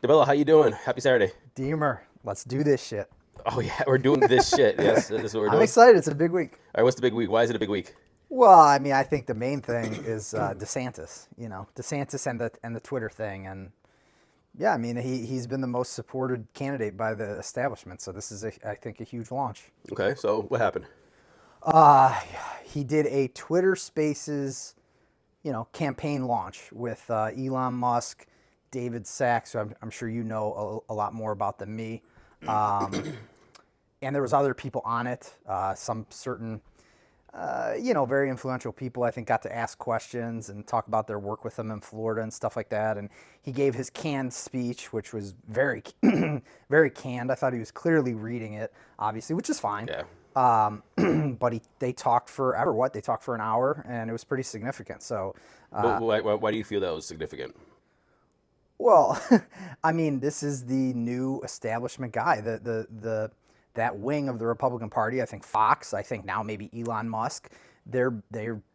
DeBella, how you doing? Happy Saturday. Deemer, let's do this shit. Oh yeah, we're doing this shit. Yes, this is what we're I'm doing. excited. It's a big week. All right, what's the big week? Why is it a big week? Well, I mean, I think the main thing is DeSantis. DeSantis and the Twitter thing, and yeah, I mean, he's been the most supported candidate by the establishment. So this is, I think, a huge launch. Okay, so what happened? Uh, he did a Twitter Spaces, campaign launch with Elon Musk, David Sachs, who I'm sure you know a lot more about than me. Um, and there was other people on it. Some certain, very influential people. I think got to ask questions and talk about their work with him in Florida and stuff like that. And he gave his canned speech, which was very, very canned. I thought he was clearly reading it, obviously, which is fine. Yeah. But they talked forever. What they talked for an hour, and it was pretty significant. So, But why do you feel that was significant? well, I mean, this is the new establishment guy, the that wing of the Republican Party. I think Fox. I think now maybe Elon Musk. They're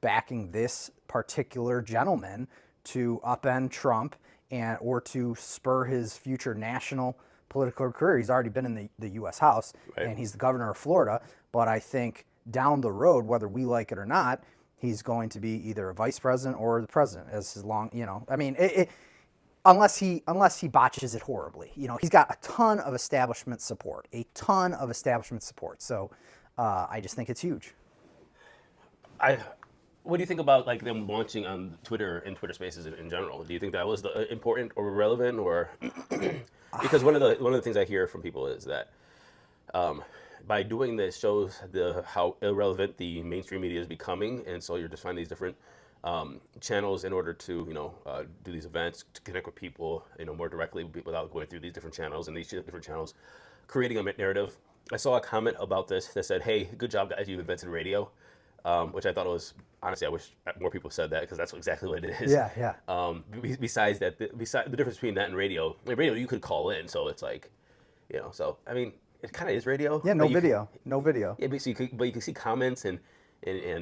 backing this particular gentleman to upend Trump and or to spur his future national political career. He's already been in the U.S. House Right. and he's the governor of Florida. But I think down the road, whether we like it or not, he's going to be either a vice president or the president as long, I mean, unless he botches it horribly. He's got a ton of establishment support, a ton of establishment support. So I just think it's huge. I. What do you think about like them launching on Twitter and Twitter Spaces in general? Do you think that was important or relevant, or because one of the things I hear from people is that by doing this shows the how irrelevant the mainstream media is becoming, and so you're just finding these different channels in order to do these events to connect with people more directly without going through these different channels and these different channels creating a narrative. I saw a comment about this that said, "Hey, good job guys, you've invented radio," which I thought was honestly I wish more people said that because that's exactly what it is. Yeah, yeah, Besides that, besides the difference between that and radio, like radio you could call in, so it's like so I mean, it kind of is radio, yeah. No but you can, video, no video. yeah, but you can see comments and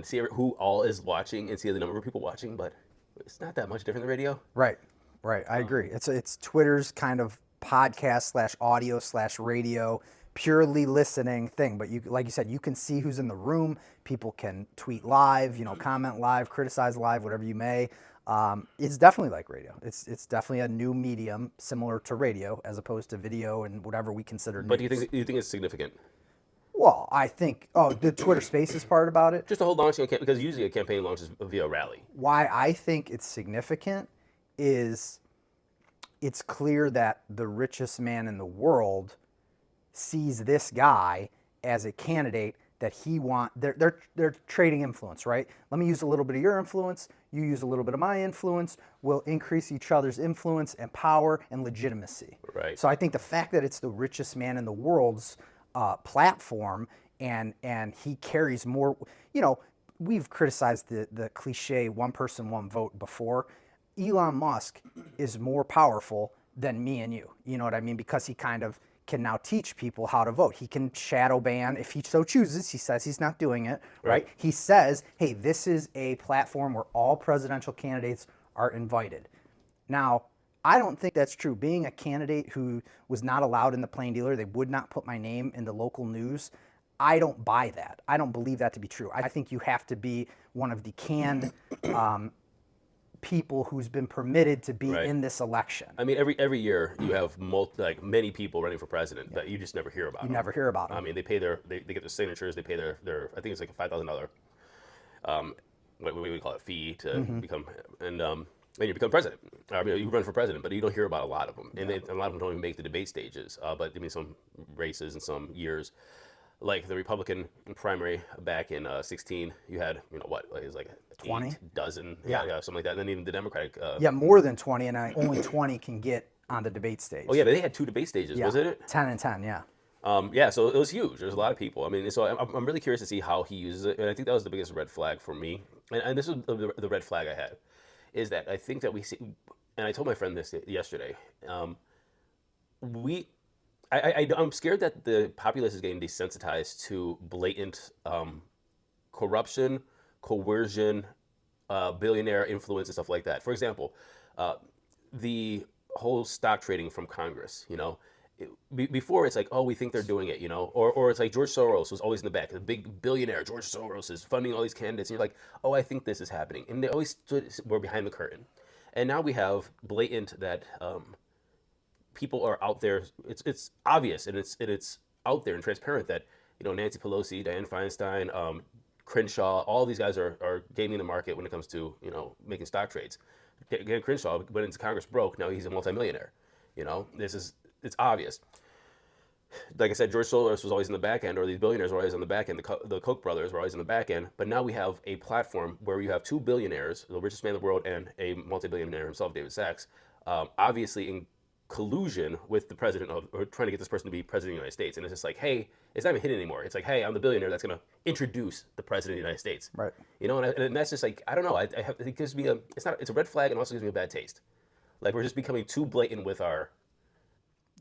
see who all is watching and see the number of people watching, but it's not that much different than radio. Right, right. I agree. It's Twitter's kind of podcast slash audio slash radio, purely listening thing. But you, like you said, you can see who's in the room. People can tweet live, comment live, criticize live, whatever you may. It's definitely like radio. It's definitely a new medium similar to radio as opposed to video and whatever we consider But news. do you think it's significant? Well, I think the Twitter Spaces part about it. Just the whole launching a because usually a campaign launches via rally. Why I think it's significant is it's clear that the richest man in the world sees this guy as a candidate that he want they're trading influence, right? Let me use a little bit of your influence, you use a little bit of my influence, we'll increase each other's influence and power and legitimacy. Right. So I think the fact that it's the richest man in the world's platform, and he carries more, we've criticized the cliche one person one vote before. Elon Musk is more powerful than me and you. You know what I mean? Because he kind of can now teach people how to vote. He can shadow ban if he so chooses. He says he's not doing it, Right. right? He says, hey, this is a platform where all presidential candidates are invited. Now, I don't think that's true. Being a candidate who was not allowed in the plain dealer, they would not put my name in the local news. I don't buy that. I don't believe that to be true. I think you have to be one of the canned people who's been permitted to be Right. in this election. I mean, every year you have like many people running for president that you just never hear about You them. never hear about I them. mean, they get their signatures, they pay their I think it's like a $5,000 what we call it fee to become and you become president. I mean, you run for president, but you don't hear about a lot of them, and a lot of them don't even make the debate stages. But I mean, some races and some years, like the Republican primary back in 16, you had what it was like 20? 8 dozen, Yeah. yeah, something like that. And then even the Democratic. Yeah, more than 20, and only 20 can get on the debate stage. Oh yeah, they had two debate stages, Yeah, wasn't it? 10 and 10, yeah. Yeah, so it was huge. There's a lot of people. I mean, so I'm really curious to see how he uses it, and I think that was the biggest red flag for me. And this was the red flag I had, is that I think that we see, and I told my friend this yesterday. We, I'm scared that the populace is getting desensitized to blatant corruption, coercion, billionaire influence, and stuff like that. For example, the whole stock trading from Congress. Before it's like, oh, we think they're doing it, or it's like George Soros was always in the back, the big billionaire George Soros is funding all these candidates, and you're like, oh, I think this is happening, and they always were behind the curtain, and now we have blatant that people are out there. It's obvious and it's out there and transparent that Nancy Pelosi, Dianne Feinstein, Crenshaw, all these guys are gaming the market when it comes to making stock trades. Again, Crenshaw went into Congress broke. Now he's a multimillionaire. It's obvious. Like I said, George Soros was always in the back end, or these billionaires were always on the back end. The Koch brothers were always in the back end. But now we have a platform where you have two billionaires, the richest man in the world, and a multi-billionaire himself, David Sachs, obviously in collusion with the president or trying to get this person to be president of the United States. And it's just like, hey, it's not even hidden anymore. It's like, hey, I'm the billionaire that's going to introduce the president of the United States. Right. And that's just like, I don't know. It gives me it's a red flag and also gives me a bad taste. Like we're just becoming too blatant with our.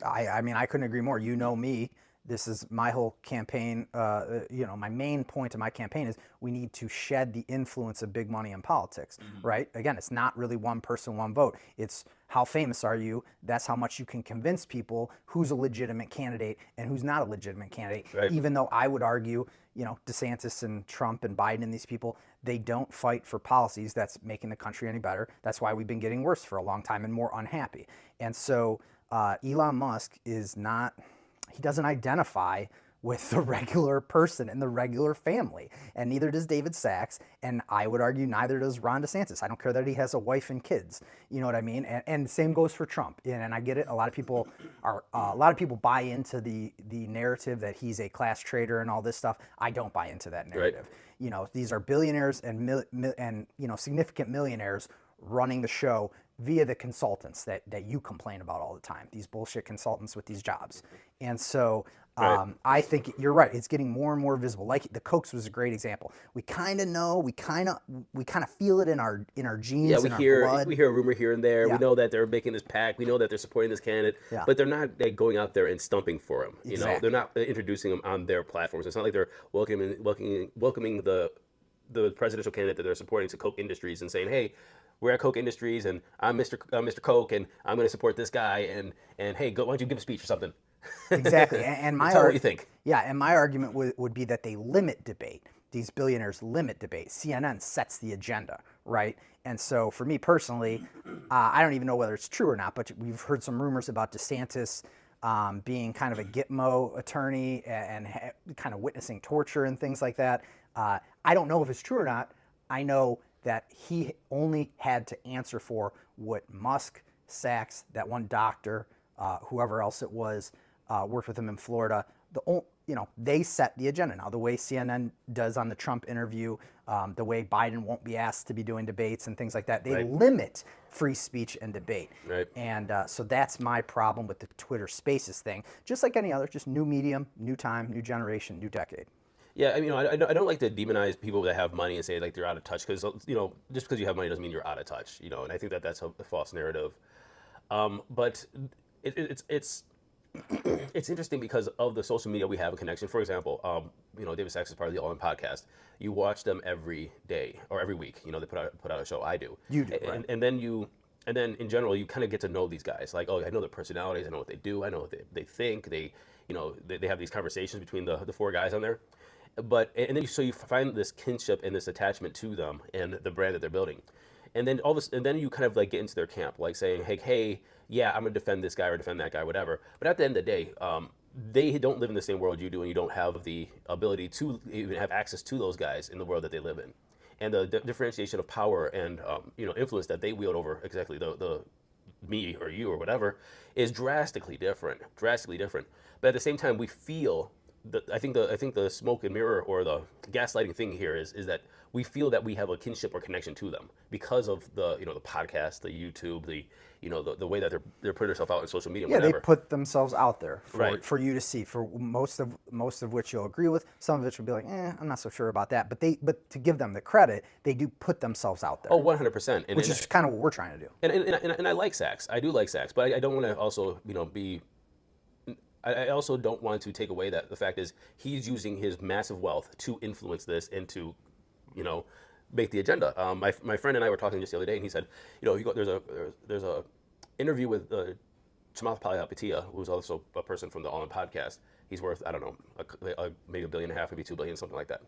I mean, I couldn't agree more. You know me. This is my whole campaign. My main point of my campaign is we need to shed the influence of big money in politics, right? Again, it's not really one person, one vote. It's how famous are you? That's how much you can convince people who's a legitimate candidate and who's not a legitimate candidate. Right. Even though I would argue, DeSantis and Trump and Biden and these people, they don't fight for policies that's making the country any better. That's why we've been getting worse for a long time and more unhappy. And so Elon Musk is not, he doesn't identify with the regular person and the regular family. And neither does David Sachs. And I would argue neither does Ron DeSantis. I don't care that he has a wife and kids. You know what I mean? And same goes for Trump. And I get it. A lot of people buy into the narrative that he's a class traitor and all this stuff. I don't buy into that narrative. Right. These are billionaires and significant millionaires running the show via the consultants that you complain about all the time, these bullshit consultants with these jobs. And so right. I think you're right. It's getting more and more visible. Like the Kochs was a great example. We kind of know, we kind of feel it in our genes. Yeah, we hear a rumor here and there. Yeah. We know that they're making this pact. We know that they're supporting this candidate, yeah. But they're not going out there and stumping for him. Exactly. They're not introducing him on their platforms. It's not like they're welcoming the presidential candidate that they're supporting to Koch Industries and saying, hey, we're at Koch Industries, and I'm Mr. Koch, and I'm going to support this guy, and hey, why don't you give a speech or something? Exactly. And my tell what you think. Yeah, and my argument would be that they limit debate. These billionaires limit debate. CNN sets the agenda, right? And so for me personally, I don't even know whether it's true or not, but we've heard some rumors about DeSantis being kind of a Gitmo attorney and kind of witnessing torture and things like that. I don't know if it's true or not. I know that he only had to answer for what Musk, Sachs, that one doctor, whoever else it was, worked with him in Florida. They set the agenda. Now, the way CNN does on the Trump interview, the way Biden won't be asked to be doing debates and things like that, they right. limit free speech and debate. Right. And so that's my problem with the Twitter Spaces thing. Just like any other, just new medium, new time, new generation, new decade. Yeah, I don't like to demonize people that have money and say like they're out of touch because just because you have money doesn't mean you're out of touch. And I think that that's a false narrative. But it's interesting because of the social media we have a connection. For example, David Sachs is part of the All In podcast. You watch them every day or every week. They put out a show. I do. You do, right? And then in general, you kind of get to know these guys. Like, oh, I know their personalities. I know what they do. I know what they think. They have these conversations between the four guys on there. But and then you find this kinship and this attachment to them and the brand that they're building, and then then you kind of like get into their camp, like saying, hey, yeah, I'm gonna defend this guy or defend that guy, whatever. But at the end of the day, they don't live in the same world you do, and you don't have the ability to even have access to those guys in the world that they live in, and the differentiation of power and influence that they wield over exactly the me or you or whatever is drastically different. But at the same time, we feel. I think the smoke and mirror or the gaslighting thing here is that we feel that we have a kinship or connection to them because of the the podcast, the YouTube, the way that they're putting themselves out on social media. Yeah, whatever. They put themselves out there right. for you to see. For most of which you'll agree with. Some of which will be like, I'm not so sure about that. But to give them the credit, they do put themselves out there. Oh, 100%. Which is kind of what we're trying to do. And I like Sachs. I do like Sachs, but I don't want to also be. I also don't want to take away that the fact is he's using his massive wealth to influence this and to, make the agenda. My friend and I were talking just the other day, and he said, there's a interview with Chamath Palihapitiya, who's also a person from the All In podcast. He's worth, I don't know, maybe $1.5 billion, maybe $2 billion, something like that.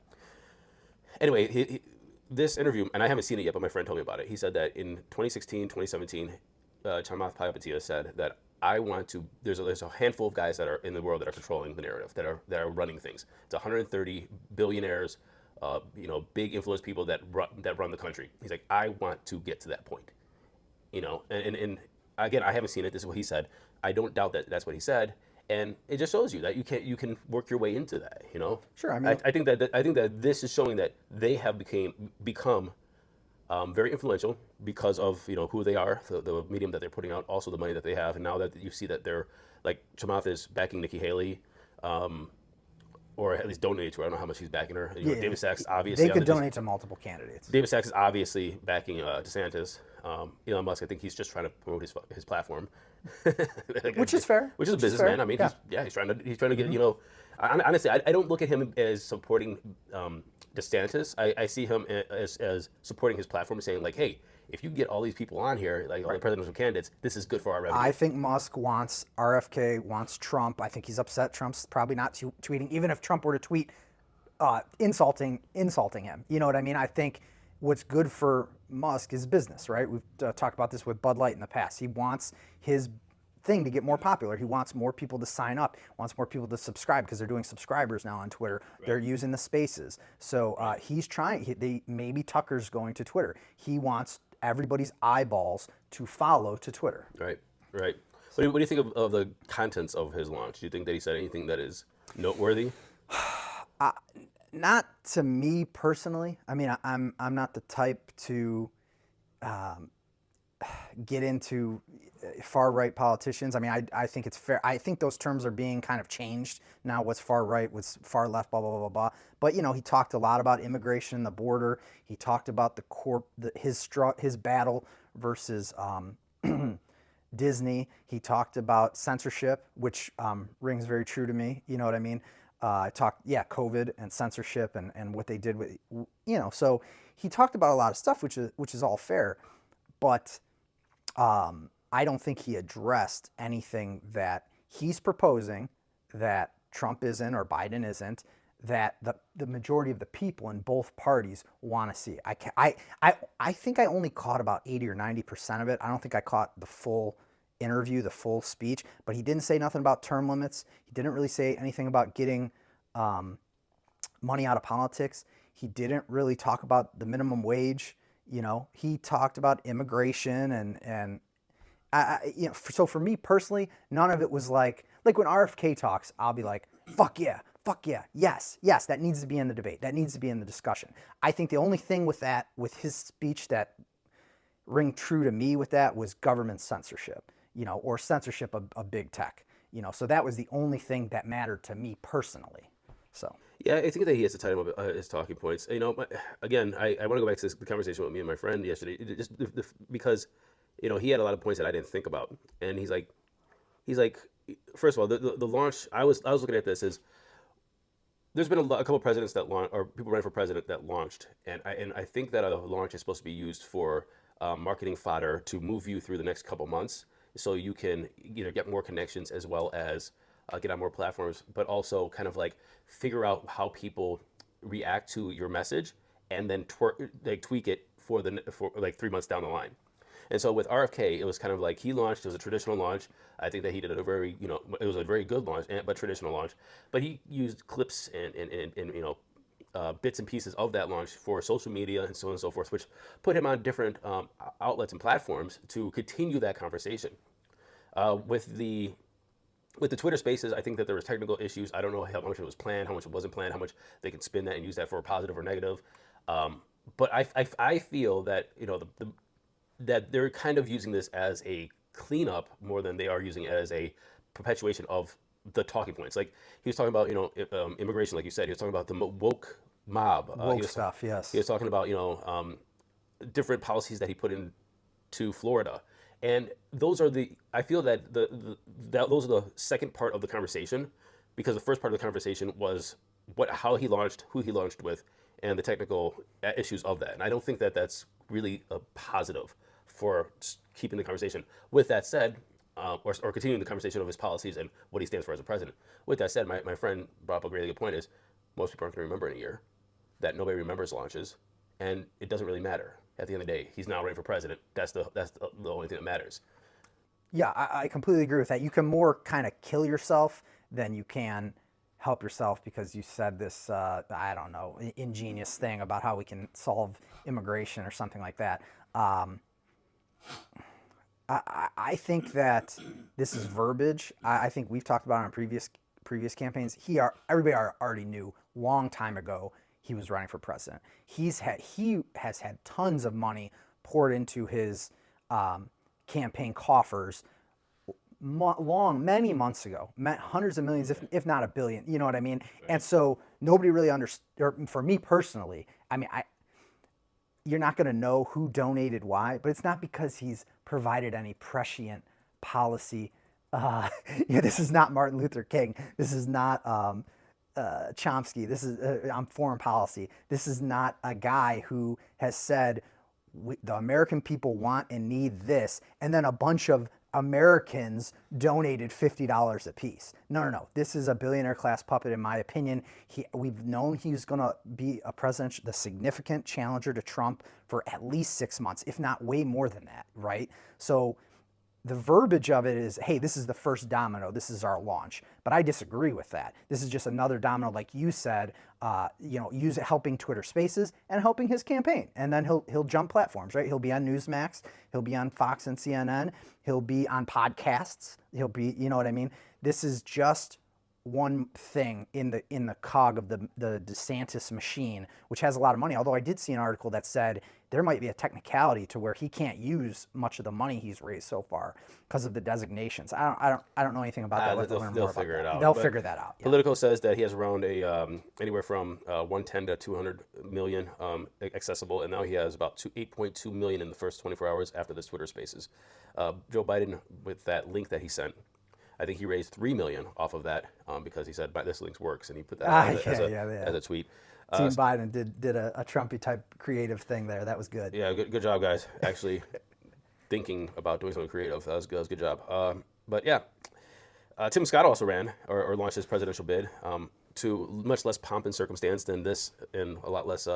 Anyway, this interview, and I haven't seen it yet, but my friend told me about it. He said that in 2016, 2017, Chamath Palihapitiya said that I want to. There's a handful of guys that are in the world that are controlling the narrative, that are running things. It's 130 billionaires, big influence people that run the country. He's like, I want to get to that point, and again, I haven't seen it. This is what he said. I don't doubt that that's what he said, and it just shows you that you can work your way into that. Sure. I mean, I think that this is showing that they have become very influential because of who they are, the medium that they're putting out, also the money that they have, and now that you see that they're like Chamath is backing Nikki Haley, or at least donated to her. I don't know how much he's backing her. Yeah. David Sachs obviously. They could donate to multiple candidates. David Sachs is obviously backing DeSantis. Elon Musk, I think he's just trying to promote his platform, Which is fair. Which is a businessman. I mean, yeah. he's trying to get honestly, I don't look at him as supporting DeSantis. I see him as supporting his platform, saying like, hey, if you get all these people on here, like all the presidential candidates, this is good for our revenue. I think Musk wants RFK, wants Trump. I think he's upset Trump's probably not tweeting, even if Trump were to tweet insulting him. You know what I mean? I think what's good for Musk is business, right? We've talked about this with Bud Light in the past. He wants his thing to get more popular. He wants more people to sign up, wants more people to subscribe because they're doing subscribers now on Twitter. Right. They're using the spaces. So he's trying, maybe Tucker's going to Twitter. He wants everybody's eyeballs to follow to Twitter. Right. What do you think of the contents of his launch? Do you think that he said anything that is noteworthy? Not to me personally. I mean, I'm not the type to get into far right politicians. I mean, I think it's fair. I think those terms are being kind of changed now. What's far right? What's far left? Blah blah blah blah. But he talked a lot about immigration, the border. He talked about his battle versus Disney. He talked about censorship, which rings very true to me. You know what I mean? COVID and censorship and what they did with, so he talked about a lot of stuff, which is all fair, but I don't think he addressed anything that he's proposing that Trump isn't or Biden isn't, that the majority of the people in both parties want to see. I think I only caught about 80 or 90% of it. I don't think I caught the full interview, the full speech, but he didn't say nothing about term limits. He didn't really say anything about getting money out of politics. He didn't really talk about the minimum wage. He talked about immigration and so for me personally, none of it was like when RFK talks, I'll be like, fuck yeah, yes, that needs to be in the debate. That needs to be in the discussion. I think the only thing with his speech that ring true to me with that was government censorship, or censorship of big tech, so that was the only thing that mattered to me personally. So. Yeah, I think that he has to tighten up his talking points. Again, I want to go back to the conversation with me and my friend yesterday, because he had a lot of points that I didn't think about, and he's like, first of all, the launch. I was looking at this as there's been a couple of presidents that launched, or people running for president that launched, and I think that a launch is supposed to be used for marketing fodder to move you through the next couple months, so you can either get more connections as well as get on more platforms, but also kind of like figure out how people react to your message and then tweak it for like 3 months down the line. And so with RFK, it was kind of like he launched. It was a traditional launch. I think that he did a very, it was a very good launch, but traditional launch. But he used clips and bits and pieces of that launch for social media and so on and so forth, which put him on different outlets and platforms to continue that conversation. With the Twitter Spaces, I think that there was technical issues. I don't know how much it was planned, how much it wasn't planned, how much they can spin that and use that for a positive or negative. But I feel that that they're kind of using this as a cleanup more than they are using it as a perpetuation of the talking points. Like he was talking about immigration, like you said. He was talking about the woke mob. Stuff, yes. He was talking about different policies that he put into Florida. And those are I feel that those are the second part of the conversation, because the first part of the conversation was how he launched, who he launched with, and the technical issues of that. And I don't think that that's really a positive for keeping the conversation. With that said, or continuing the conversation of his policies and what he stands for as a president. With that said, my friend brought up a really good point is most people aren't going to remember in a year, that nobody remembers launches, and it doesn't really matter. At the end of the day, he's now running for president. That's the only thing that matters. Yeah, I completely agree with that. You can more kind of kill yourself than you can help yourself because you said this, I don't know, ingenious thing about how we can solve immigration or something like that. I think that this is verbiage. I think we've talked about it on previous campaigns. Everybody already knew long time ago he was running for president. He has had tons of money poured into his campaign coffers many months ago, hundreds of millions, if not a billion. You know what I mean? And so nobody really understood. Or for me personally, I mean, you're not going to know who donated why, but it's not because he's provided any prescient policy. This is not Martin Luther King. This is not Chomsky. This is on foreign policy. This is not a guy who has said the American people want and need this, and then a bunch of Americans donated $50 a piece. No. This is a billionaire class puppet, in my opinion. We've known he's going to be the significant challenger to Trump for at least 6 months, if not way more than that, right? So the verbiage of it is, hey, this is the first domino. This is our launch. But I disagree with that. This is just another domino, like you said, helping Twitter Spaces and helping his campaign. And then he'll jump platforms, right? He'll be on Newsmax. He'll be on Fox and CNN. He'll be on podcasts. He'll be, you know what I mean? This is just one thing in the cog of the DeSantis machine, which has a lot of money. Although I did see an article that said there might be a technicality to where he can't use much of the money he's raised so far because of the designations. I don't know anything about that. They'll figure it out. They'll figure that out. Yeah. Politico says that he has around anywhere from 110 to 200 million accessible, and now he has about 8.2 million in the first 24 hours after this Twitter Spaces. Joe Biden, with that link that he sent, I think he raised 3 million off of that because he said, "This link works," and he put that as a tweet. Team Biden did a Trumpy type creative thing there. That was good. Yeah, good job, guys. Actually, thinking about doing something creative. That was good job. But yeah, Tim Scott also ran or launched his presidential bid to much less pomp and circumstance than this, and a lot less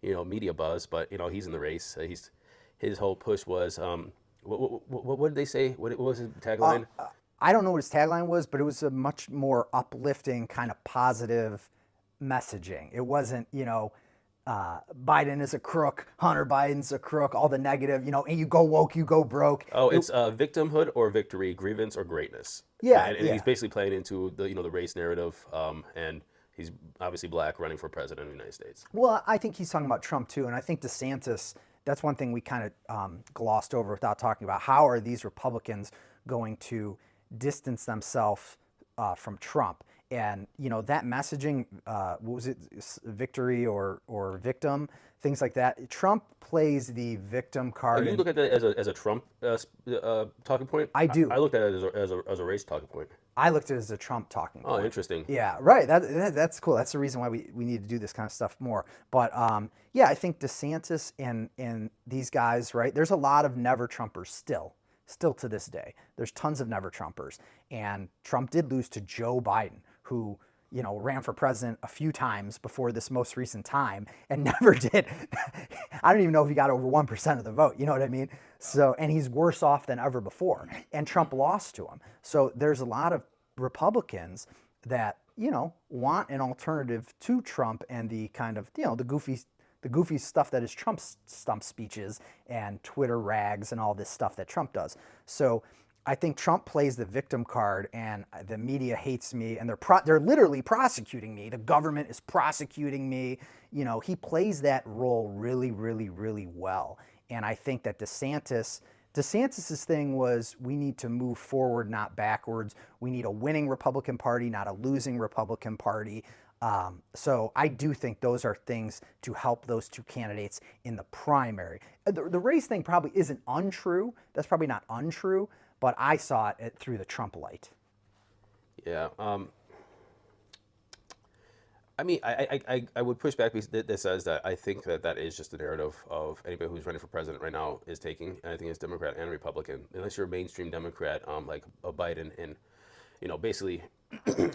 media buzz. But he's in the race. His whole push was what did they say? What was his tagline? I don't know what his tagline was, but it was a much more uplifting, kind of positive messaging. It wasn't, Biden is a crook, Hunter Biden's a crook, all the negative, and you go woke, you go broke. Oh, it's victimhood or victory, grievance or greatness. Yeah, and he's basically playing into the the race narrative, and he's obviously black, running for president of the United States. Well, I think he's talking about Trump too, and I think DeSantis. That's one thing we kind of glossed over without talking about. How are these Republicans going to distance themselves from Trump? And that messaging, what was it, victory or victim, things like that. Trump plays the victim card. You look at that as a Trump talking point? I do. I looked at it as a race talking point. I looked at it as a Trump talking point. Oh, interesting. Yeah, right. That's cool. That's the reason why we need to do this kind of stuff more. But I think DeSantis and these guys, right? There's a lot of never Trumpers still to this day. There's tons of never Trumpers. And Trump did lose to Joe Biden, who, ran for president a few times before this most recent time and never did. I don't even know if he got over 1% of the vote. You know what I mean? So, and he's worse off than ever before. And Trump lost to him. So there's a lot of Republicans that, want an alternative to Trump and the kind of, the goofy stuff that is Trump's stump speeches and Twitter rags and all this stuff that Trump does. So I think Trump plays the victim card, and the media hates me, and they're literally prosecuting me. The government is prosecuting me. He plays that role really, really, really well. And I think that DeSantis's thing was, we need to move forward, not backwards. We need a winning Republican Party, not a losing Republican Party. So I do think those are things to help those two candidates in the primary. The race thing probably isn't untrue. That's probably not untrue, but I saw it through the Trump light. Yeah. I mean, I would push back because that says that I think that that is just the narrative of anybody who's running for president right now is taking, and I think it's Democrat and Republican. Unless you're a mainstream Democrat, like a Biden, and basically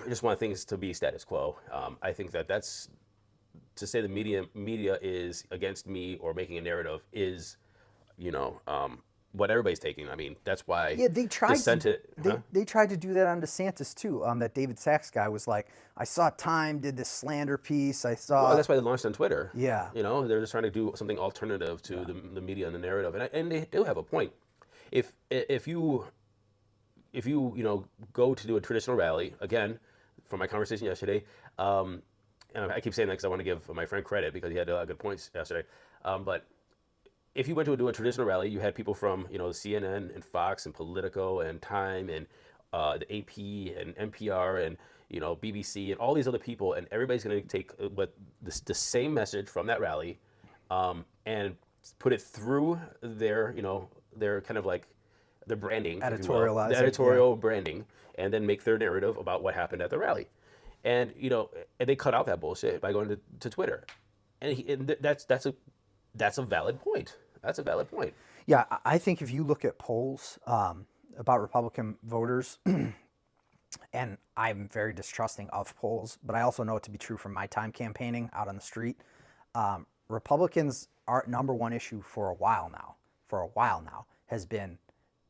just want things to be status quo. I think that that's to say the media is against me or making a narrative is, you know, what everybody's taking. I mean, that's why Yeah, they tried to DeSantis, huh? they tried to do that on DeSantis too. That David Sachs guy was like, I saw Time did this slander piece. I Well, saw that's why they launched on Twitter. yeah. They're just trying to do something alternative to the media and the narrative, and they do have a point. If you go to do a traditional rally again, from my conversation yesterday, and I keep saying that because I want to give my friend credit because he had a lot of good points yesterday. But if you went to do a traditional rally, you had people from CNN and Fox and Politico and Time and the AP and NPR and BBC and all these other people, and everybody's going to take the same message from that rally, and put it through their kind of like their branding, if you will, Editorialize the it, yeah. editorial branding, and then make their narrative about what happened at the rally, and and they cut out that bullshit by going to Twitter, and that's a valid point. That's a valid point. Yeah, I think if you look at polls about Republican voters, and I'm very distrusting of polls, but I also know it to be true from my time campaigning out on the street. Republicans' are number one issue for a while now has been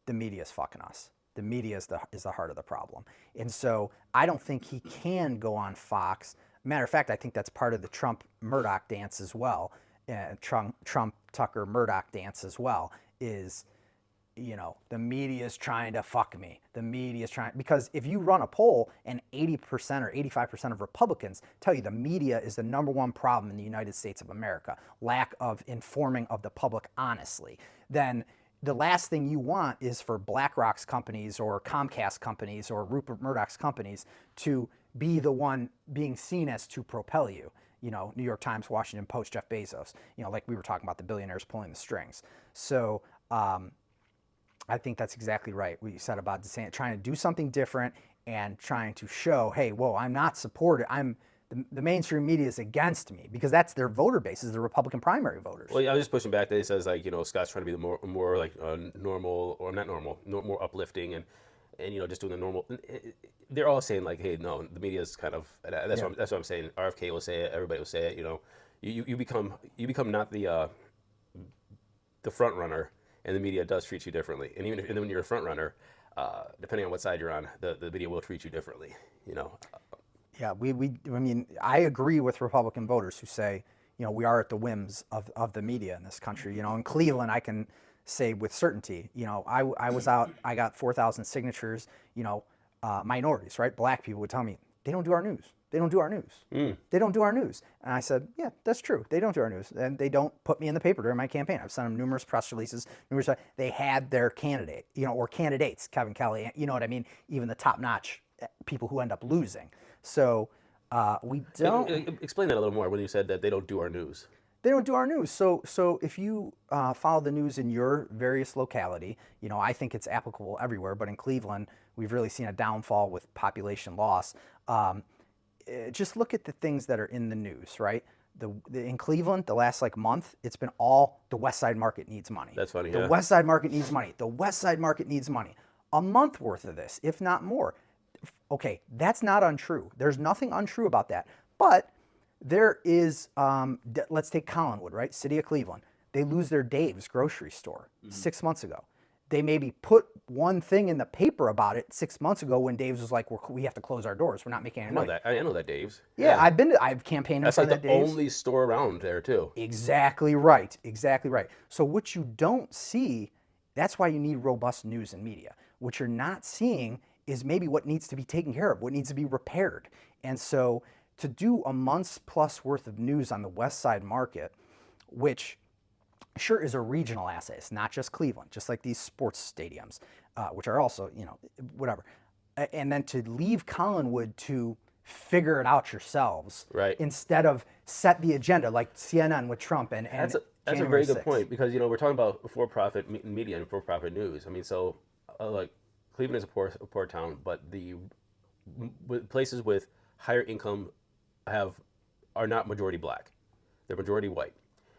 the media is fucking us. The media is the heart of the problem, and so I don't think he can go on Fox. Matter of fact, I think that's part of the Trump Murdoch dance as well. Trump Tucker Murdoch dance as well is, the media is trying to fuck me. The media is trying, because if you run a poll and 80% or 85% of Republicans tell you the media is the number one problem in the United States of America, lack of informing of the public honestly, then the last thing you want is for BlackRock's companies or Comcast companies or Rupert Murdoch's companies to be the one being seen as to propel you. New York Times, Washington Post, Jeff Bezos, like we were talking about the billionaires pulling the strings. So I think that's exactly right. What you said about DeSantis, trying to do something different and trying to show, hey, whoa, I'm not supported. The mainstream media is against me, because that's their voter base, is the Republican primary voters. Well, yeah, I was just pushing back that he says like Scott's trying to be the more like normal, or not normal, more uplifting, and just doing the normal. They're all saying like, hey, no, the media is kind of that's what I'm saying. RFK will say it, everybody will say it. You become not the front runner, and the media does treat you differently. And and then when you're a front runner, depending on what side you're on, the media will treat you differently. Yeah, I mean, I agree with Republican voters who say, we are at the whims of the media in this country. In Cleveland, I can say with certainty, I was out, I got 4,000 signatures, minorities, right? Black people would tell me, they don't do our news. They don't do our news. They don't do our news. And I said, yeah, that's true. They don't do our news. And they don't put me in the paper during my campaign. I've sent them numerous press releases. They had their candidate, or candidates, Kevin Kelly, you know what I mean? Even the top-notch people who end up losing. So we don't... Explain that a little more when you said that they don't do our news. They don't do our news. So if you follow the news in your various locality, I think it's applicable everywhere, but in Cleveland, we've really seen a downfall with population loss. Just look at the things that are in the news, right? In Cleveland, the last month, it's been all the West Side Market needs money. That's funny. The West Side Market needs money. The West Side Market needs money. A month worth of this, if not more. Okay, that's not untrue. There's nothing untrue about that. But there is, let's take Collinwood, right? City of Cleveland. They lose their Dave's grocery store 6 months ago. They maybe put one thing in the paper about it 6 months ago when Dave's was like, we have to close our doors. We're not making any money. I know that Dave's. Yeah, I've campaigned in That's front like of the that Dave's. only store around there too. Exactly right. Exactly right. So what you don't see, that's why you need robust news and media. What you're not seeing is maybe what needs to be taken care of, what needs to be repaired. And so to do a month's plus worth of news on the West Side Market, which sure is a regional asset, it's not just Cleveland, just like these sports stadiums, which are also, whatever. And then to leave Collinwood to figure it out yourselves, right, instead of set the agenda like CNN with Trump and that's a very good point, because we're talking about for-profit media and for-profit news. I mean, so like Cleveland is a poor town, but the places with higher income have are not majority black; they're majority white.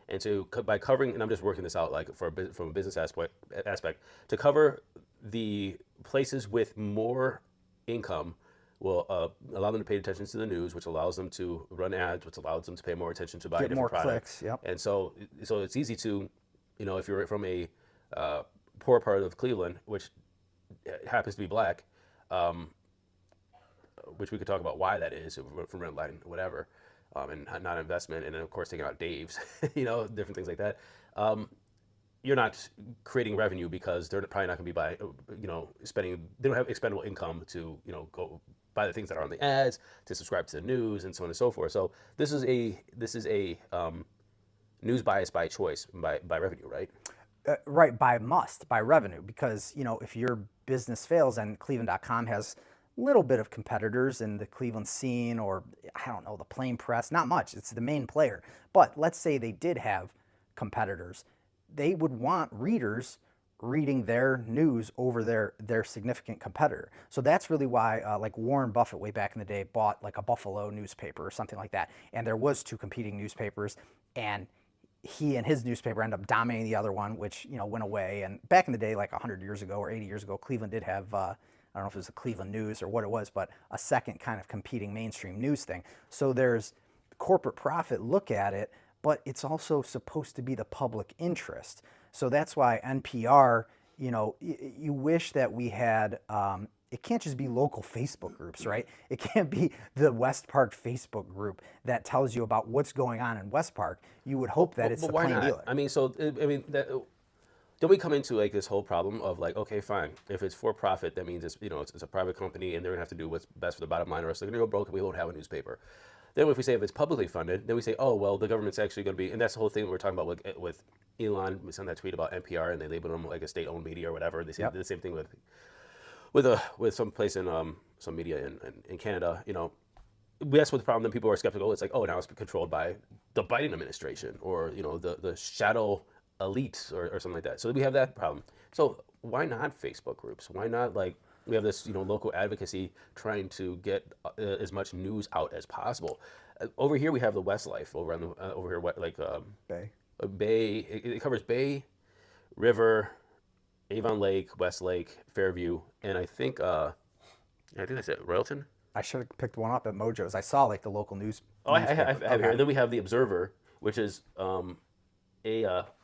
And so by covering, and I'm just working this out like from a business aspect, to cover the places with more income will allow them to pay attention to the news, which allows them to run ads, which allows them to pay more attention to buy Get more different products. clicks. Yep. And so it's easy to, if you're from a poor part of Cleveland, which happens to be black, which we could talk about why that is from red line, whatever, and not investment, and then of course taking out Dave's, different things like that. You're not creating revenue because they're probably not going to be spending. They don't have expendable income to go buy the things that are on the ads, to subscribe to the news, and so on and so forth. So this is a news bias by choice, by revenue, right? Right, by revenue, because if your business fails, and Cleveland.com has a little bit of competitors in the Cleveland scene, or I don't know, the plain press, not much. It's the main player. But let's say they did have competitors, they would want readers reading their news over their significant competitor. So that's really why like Warren Buffett way back in the day bought like a Buffalo newspaper or something like that, and there was two competing newspapers, and he and his newspaper ended up dominating the other one, which went away. And back in the day, like 100 years ago or 80 years ago, Cleveland did have I don't know if it was the Cleveland News or what it was, but a second kind of competing mainstream news thing. So there's corporate profit look at it, but it's also supposed to be the public interest. So that's why NPR, you wish that we had, it can't just be local Facebook groups, right? It can't be the West Park Facebook group that tells you about what's going on in West Park. You would hope that it's But the why plain not? dealer. I mean, don't we come into like this whole problem of like, okay, fine, if it's for profit, that means it's a private company and they're gonna have to do what's best for the bottom line, or else they're gonna go broke and we won't have a newspaper. Then if we say if it's publicly funded, then we say, oh well, the government's actually going to be, and that's the whole thing we're talking about with Elon. We sent that tweet about NPR, and they labeled them like a state-owned media or whatever. They say the same thing with some place in some media in Canada. That's what the problem. Then people are skeptical. It's like, oh, now it's controlled by the Biden administration, or the shadow elite, or something like that. So we have that problem. So why not Facebook groups? Why not like we have this local advocacy trying to get as much news out as possible. Over here we have the Westlife over on the over here Bay. Bay. It covers Bay, River, Avon Lake, West Lake, Fairview, and I think that's it. Royalton. I should have picked one up at Mojo's. I saw like the local news. Oh, I newspaper. have here. And then we have the Observer, which is we have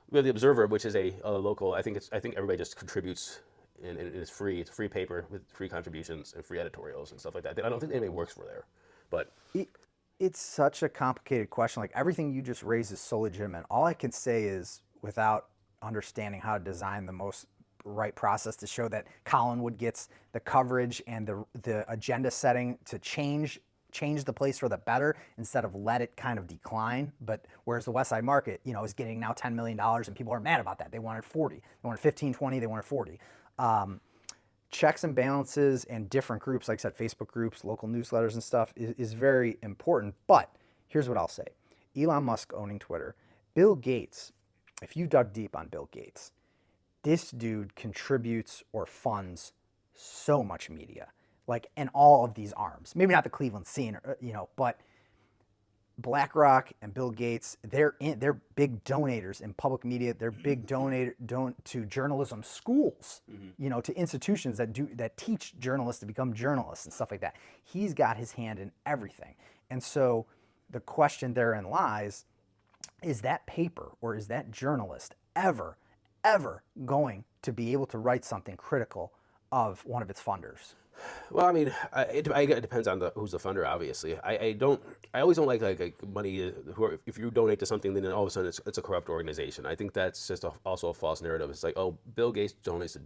the Observer, which is a local. I think everybody just contributes, and it's free. It's a free paper with free contributions and free editorials and stuff like that. I don't think anybody works for there, but It's such a complicated question. Like everything you just raised is so legitimate. All I can say is, without understanding how to design the most right process to show that Collinwood gets the coverage and the agenda setting to change the place for the better instead of let it kind of decline. But whereas the West Side Market, is getting now $10 million, and people are mad about that. They wanted 40. They wanted 15, 20. They wanted 40. Checks and balances and different groups, like I said, Facebook groups, local newsletters and stuff is very important. But here's what I'll say. Elon Musk owning Twitter, Bill Gates, if you dug deep on Bill Gates, this dude contributes or funds so much media, like in all of these arms. Maybe not the Cleveland scene, but BlackRock and Bill Gates, they're big donators in public media. They're big to journalism schools, to institutions that teach journalists to become journalists and stuff like that. He's got his hand in everything. And so the question therein lies, is that paper or is that journalist ever going to be able to write something critical of one of its funders? Well, I mean, it depends on who's the funder. Obviously, I always don't like money. If you donate to something, then all of a sudden it's a corrupt organization. I think that's just also a false narrative. It's like, oh, Bill Gates donates to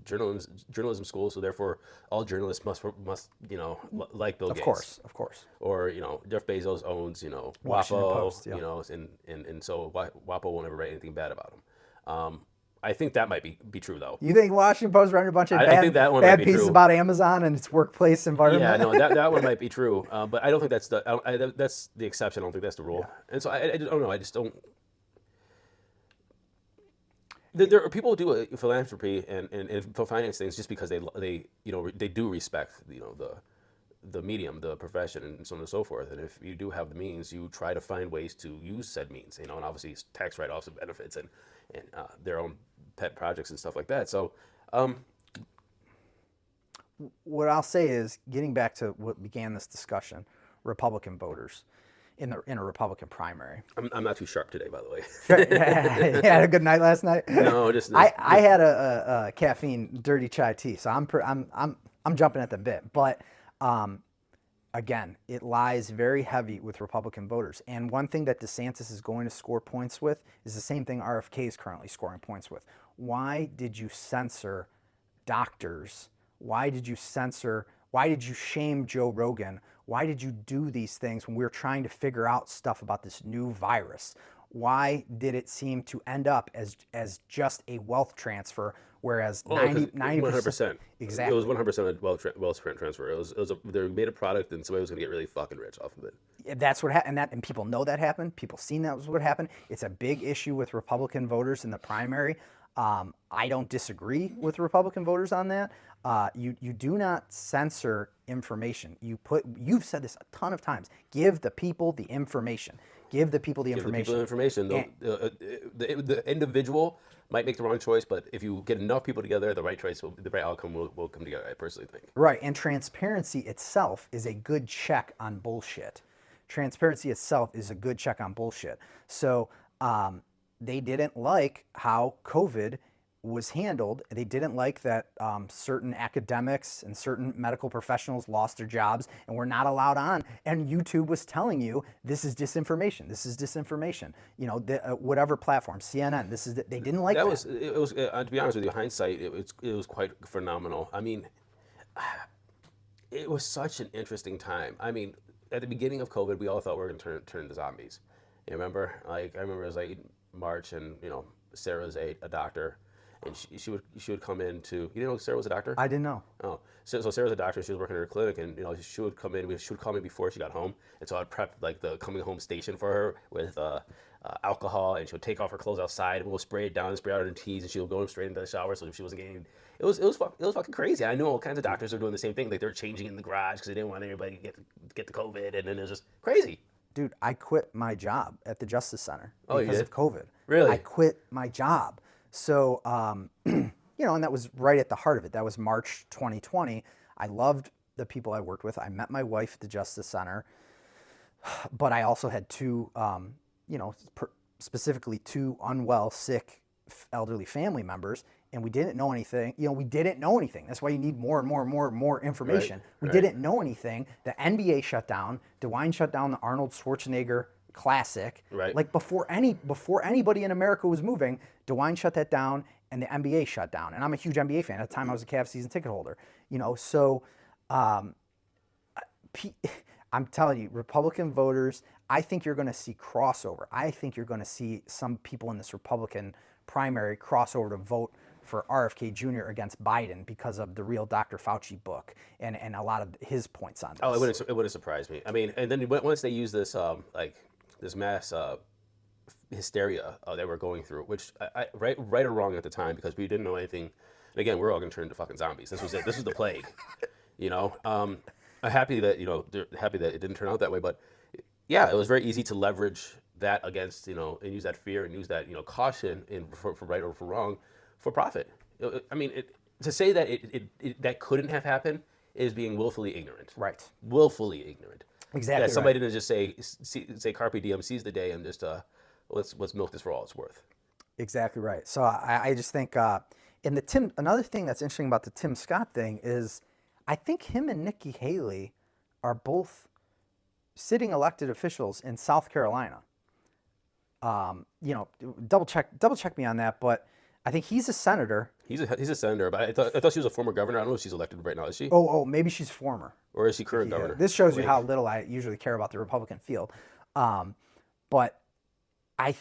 journalism school, so therefore all journalists must like Bill Gates. Of course. Or Jeff Bezos owns Washington WAPO, Post, yeah. And so WAPO won't ever write anything bad about him. I think that might be true, though. You think Washington Post writing a bunch of I think that one might bad be pieces true. about Amazon and its workplace environment? Yeah, no, that one might be true, but I don't think that's that's the exception. I don't think that's the rule. Yeah. And so I don't know. I just don't. There are people who do philanthropy and finance things just because they do respect the medium, the profession, and so on and so forth. And if you do have the means, you try to find ways to use said means, and obviously it's tax write-offs and benefits and their own pet projects and stuff like that. So, um, What I'll say is, getting back to what began this discussion, Republican voters in a Republican primary. I'm not too sharp today, by the way. You had a good night last night. No, just I had a caffeine dirty chai tea, so I'm jumping at the bit. But again, it lies very heavy with Republican voters. And one thing that DeSantis is going to score points with is the same thing RFK is currently scoring points with. Why did you censor doctors? Why did you censor? Why did you shame Joe Rogan? Why did you do these things when we were trying to figure out stuff about this new virus? Why did it seem to end up as just a wealth transfer, whereas 90%? 100%. Exactly. It was 100% a wealth transfer. They made a product, and somebody was going to get really fucking rich off of it. That's what happened, and people know that happened. People seen that was what happened. It's a big issue with Republican voters in the primary. I don't disagree with Republican voters on that. You do not censor information. You've said this a ton of times. Give the people the information. Give the people the information. Give the people information. The individual might make the wrong choice, but if you get enough people together, the right outcome will come together. I personally think. Right, and transparency itself is a good check on bullshit. Transparency itself is a good check on bullshit. So they didn't like how COVID was handled. They didn't like that certain academics and certain medical professionals lost their jobs and were not allowed on. And YouTube was telling you, this is disinformation. This is disinformation. Whatever platform, CNN. They didn't like that. It was to be honest with you, hindsight, it was quite phenomenal. I mean, it was such an interesting time. I mean, at the beginning of COVID, we all thought we were going to turn into zombies. You remember? Like I remember it was like March, and Sarah's a doctor. And she would come in to, you didn't know Sarah was a doctor? I didn't know. Oh, so Sarah's a doctor. She was working at her clinic, and she would come in. She would call me before she got home, and so I'd prep like the coming home station for her with alcohol, and she would take off her clothes outside, and we'll spray it down and spray out her teeth, and she would go straight into the shower, so if she wasn't getting, it was fucking crazy. I knew all kinds of doctors are doing the same thing, like they're changing in the garage because they didn't want anybody to get the COVID, and then it was just crazy. Dude, I quit my job at the Justice Center Oh, you because did? of COVID. Really? I quit my job. So, and that was right at the heart of it. That was March 2020. I loved the people I worked with. I met my wife at the Justice Center, but I also had two, specifically two unwell, sick, elderly family members, and we didn't know anything. We didn't know anything. That's why you need more and more and more and more information. We didn't know anything. The NBA shut down. DeWine shut down the Arnold Schwarzenegger Classic. Right. Like before anybody in America was moving, DeWine shut that down and the NBA shut down. And I'm a huge NBA fan. At the time, I was a Cavs season ticket holder. So I'm telling you, Republican voters, I think you're going to see crossover. I think you're going to see some people in this Republican primary cross over to vote for RFK Jr. against Biden because of the real Dr. Fauci book and a lot of his points on this. Oh, it wouldn't surprise me. I mean, and then once they use this this mass hysteria that we're going through, which right or wrong at the time, because we didn't know anything. And again, we're all going to turn into fucking zombies. This was it. This was the plague. I'm happy that they're happy that it didn't turn out that way. But yeah, it was very easy to leverage that against and use that fear and use that caution for right or for wrong for profit. I mean, to say that that couldn't have happened is being willfully ignorant. Right. Willfully ignorant. Exactly. That somebody didn't just say carpe diem, seize the day, and just let's milk this for all it's worth. Exactly right. So I just think another thing that's interesting about the Tim Scott thing is I think him and Nikki Haley are both sitting elected officials in South Carolina. Double check me on that, but I think he's a senator. He's a senator, but I thought she was a former governor. I don't know if she's elected right now. Is she? Oh, maybe she's former. Or is she current governor? This shows you how little I usually care about the Republican field. But I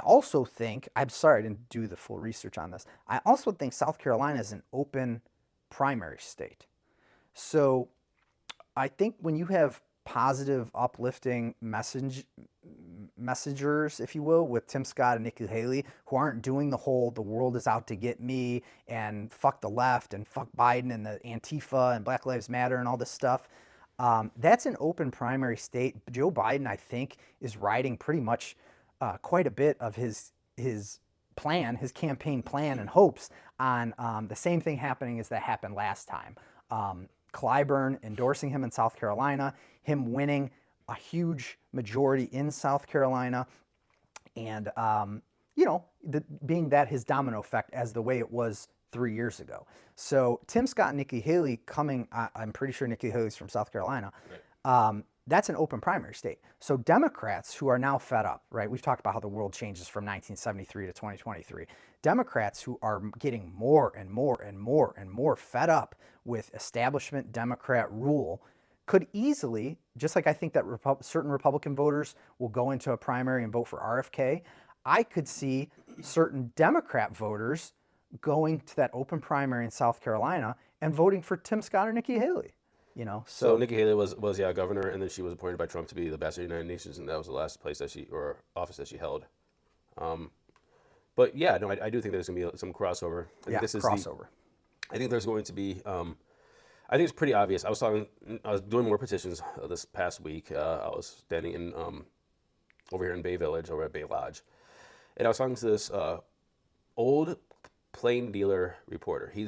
also think, I'm sorry I didn't do the full research on this. I also think South Carolina is an open primary state. So I think when you have positive, uplifting messengers, if you will, with Tim Scott and Nikki Haley, who aren't doing the world is out to get me and fuck the left and fuck Biden and the Antifa and Black Lives Matter and all this stuff, That's an open primary state. Joe Biden, I think, is riding pretty much quite a bit of his plan, his campaign plan and hopes on the same thing happening as that happened last time. Clyburn endorsing him in South Carolina, him winning a huge majority in South Carolina, and being that his domino effect as the way it was 3 years ago. So Tim Scott and Nikki Haley coming, I'm pretty sure Nikki Haley's from South Carolina. That's an open primary state. So Democrats who are now fed up, right? We've talked about how the world changes from 1973 to 2023. Democrats who are getting more and more and more and more fed up with establishment Democrat rule could easily, just like I think that certain Republican voters will go into a primary and vote for RFK, I could see certain Democrat voters going to that open primary in South Carolina and voting for Tim Scott or Nikki Haley. So So Nikki Haley was governor, and then she was appointed by Trump to be the ambassador to the United Nations, and that was the last place that she or office that she held. Um, but yeah, no, I do think there's gonna be some crossover. I think yeah, this is crossover. I think there's going to be. I think it's pretty obvious. I was doing more petitions this past week. I was standing in over here in Bay Village, over at Bay Lodge, and I was talking to this old plain dealer reporter. He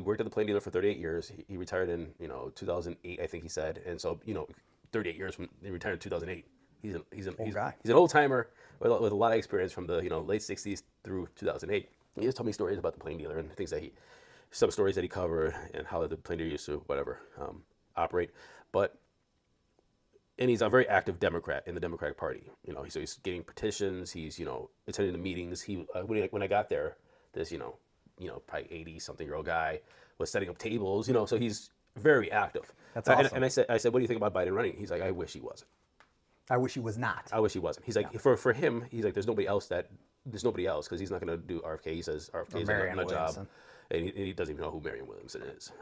worked at the plain dealer for 38 years. He retired in 2008, I think he said, and so 38 years from he retired in 2008. Guy. He's an old timer with a lot of experience from the late 60s through 2008. He just told me stories about the plain dealer and things that some stories that he covered and how the plain dealer used to operate, but. And he's a very active Democrat in the Democratic Party. So he's getting petitions. He's attending the meetings. When I got there, this probably 80-something-year-old guy was setting up tables. So he's very active. That's awesome. And I said, what do you think about Biden running? He's like, I wish he wasn't. I wish he was not. I wish he wasn't. He's like, for him, he's like, there's nobody else because he's not going to do RFK. He says RFK is not a job, and he doesn't even know who Marianne Williamson is.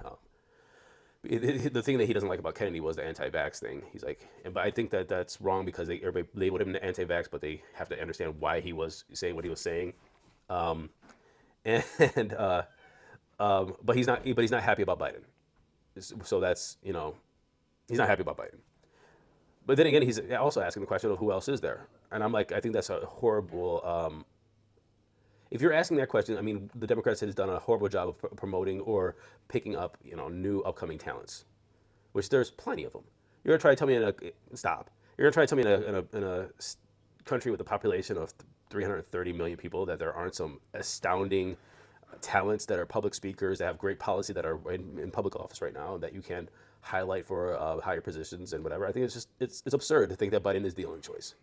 The thing that he doesn't like about Kennedy was the anti-vax thing. He's like, but I think that that's wrong because everybody labeled him anti-vax, but they have to understand why he was saying what he was saying. And but he's not happy about Biden. So that's he's not happy about Biden. But then again, he's also asking the question of who else is there, and I'm like, I think that's a horrible. If you're asking that question, I mean, the Democrats has done a horrible job of promoting or picking up new upcoming talents, which there's plenty of them. You're gonna try to tell me You're gonna try to tell me in a country with a population of 330 million people that there aren't some astounding talents that are public speakers that have great policy that are in public office right now that you can highlight for higher positions and whatever. I think it's absurd to think that Biden is the only choice.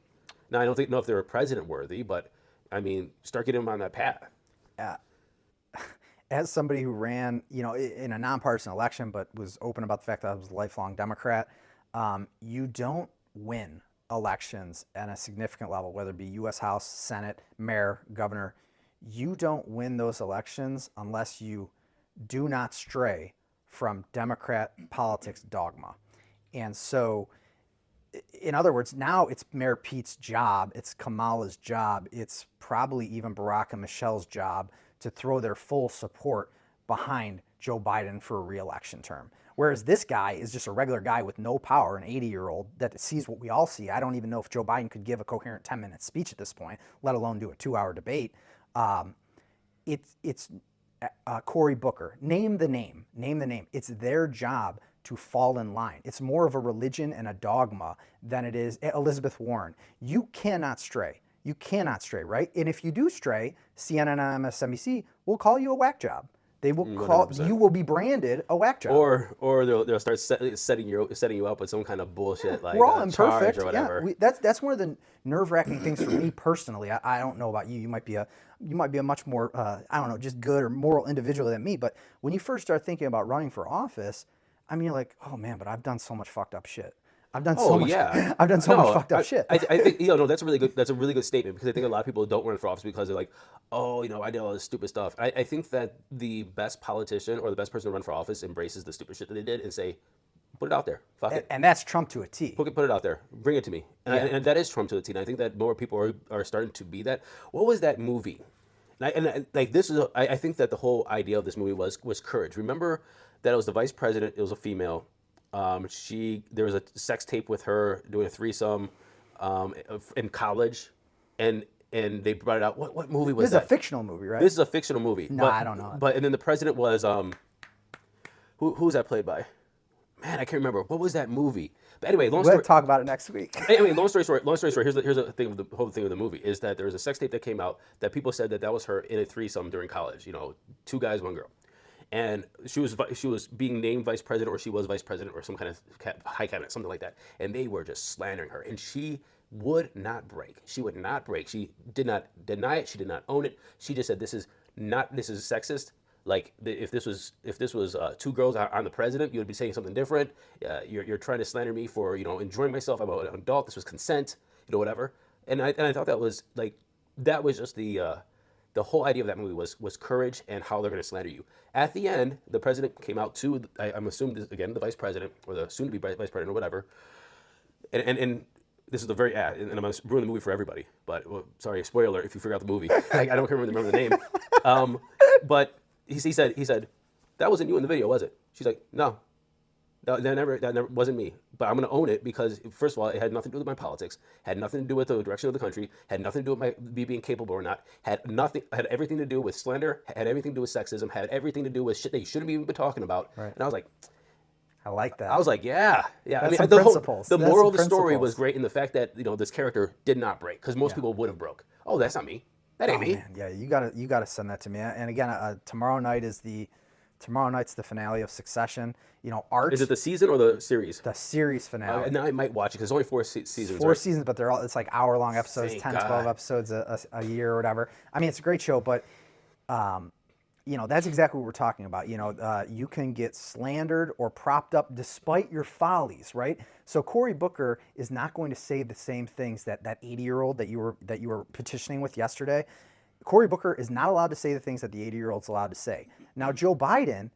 Now I don't know if they're president worthy, but I mean, start getting him on that path. As somebody who ran, in a nonpartisan election, but was open about the fact that I was a lifelong Democrat, you don't win elections at a significant level, whether it be U.S. House, Senate, mayor, governor. You don't win those elections unless you do not stray from Democrat politics dogma. And so, in other words, now it's Mayor Pete's job, it's Kamala's job, it's probably even Barack and Michelle's job to throw their full support behind Joe Biden for a re-election term. Whereas this guy is just a regular guy with no power, an 80-year-old that sees what we all see. I don't even know if Joe Biden could give a coherent 10-minute speech at this point, let alone do a 2-hour debate. It's Cory Booker. Name the name. It's their job to fall in line. It's more of a religion and a dogma than it is Elizabeth Warren. You cannot stray. Right? And if you do stray, CNN and MSNBC will call you a whack job. They will 100%. you will be branded a whack job. Or they'll start setting you up with some kind of bullshit like we're all imperfect imperfect or whatever. Yeah, that's one of the nerve-wracking things for me personally. I don't know about you. You might be a much more I don't know, just good or moral individual than me. But when you first start thinking about running for office, I mean, you're like, oh man, but I've done so much fucked up shit. I've done so much fucked up shit. I think that's a really good statement because I think a lot of people don't run for office because they're like, oh, I did all this stupid stuff. I think that the best politician or the best person to run for office embraces the stupid shit that they did and say, put it out there, fuck it. And that's Trump to a T. Put it out there, bring it to me, and that is Trump to a T. And I think that more people are starting to be that. What was that movie? And this is I think that the whole idea of this movie was courage. Remember that it was the vice president, it was a female. There was a sex tape with her doing a threesome in college, and they brought it out. What movie This was is a that? fictional movie, right? This is a fictional movie. No, I don't know it. But and then the president was who was that played by? Man, I can't remember. What was that movie? But anyway, long We'll story. talk about it next week. Anyway, long story short. Long story short. Here's the thing of the whole thing of the movie is that there was a sex tape that came out that people said that was her in a threesome during college. You know, 2 guys, 1 girl, and she was being named vice president, or she was vice president, or some kind of high cabinet, something like that. And they were just slandering her, and she would not break. She would not break. She did not deny it. She did not own it. She just said, this is sexist. Like if this was 2 girls on the president, you would be saying something different. You're trying to slander me for enjoying myself. I'm an adult. This was consent. Whatever. And I thought that was just the whole idea of that movie was courage and how they're going to slander you. At the end, the president came out to I'm assuming this, again, the vice president or the soon to be vice president or whatever, and this is the very and I'm going to ruin the movie for everybody. But sorry, spoiler if you forgot the movie. I don't remember the name. But he said, that wasn't you in the video, was it? She's like, no, that never wasn't me. But I'm going to own it because, first of all, it had nothing to do with my politics, had nothing to do with the direction of the country, had nothing to do with me being capable or not, had everything to do with slander, had everything to do with sexism, had everything to do with shit they shouldn't even be talking about. Right. And I was like, I like that. I was like, yeah. That's I mean, some the principles. the That's moral some of the story was principles. great in the fact that this character did not break because most people would have broke. Oh, that's not me. That ain't me. Man, yeah, you gotta send that to me. And again, tomorrow night's the finale of Succession. Art. Is it the season or the series? The series finale. Now I might watch it because there's only 4 seasons. 4 right? seasons, but it's like hour-long episodes, Thank 10, God. 12 episodes a year or whatever. I mean, it's a great show, but that's exactly what we're talking about. You can get slandered or propped up despite your follies, right? So Cory Booker is not going to say the same things that 80-year-old that you were petitioning with yesterday. Cory Booker is not allowed to say the things that the 80-year-old's allowed to say. Now, Joe Biden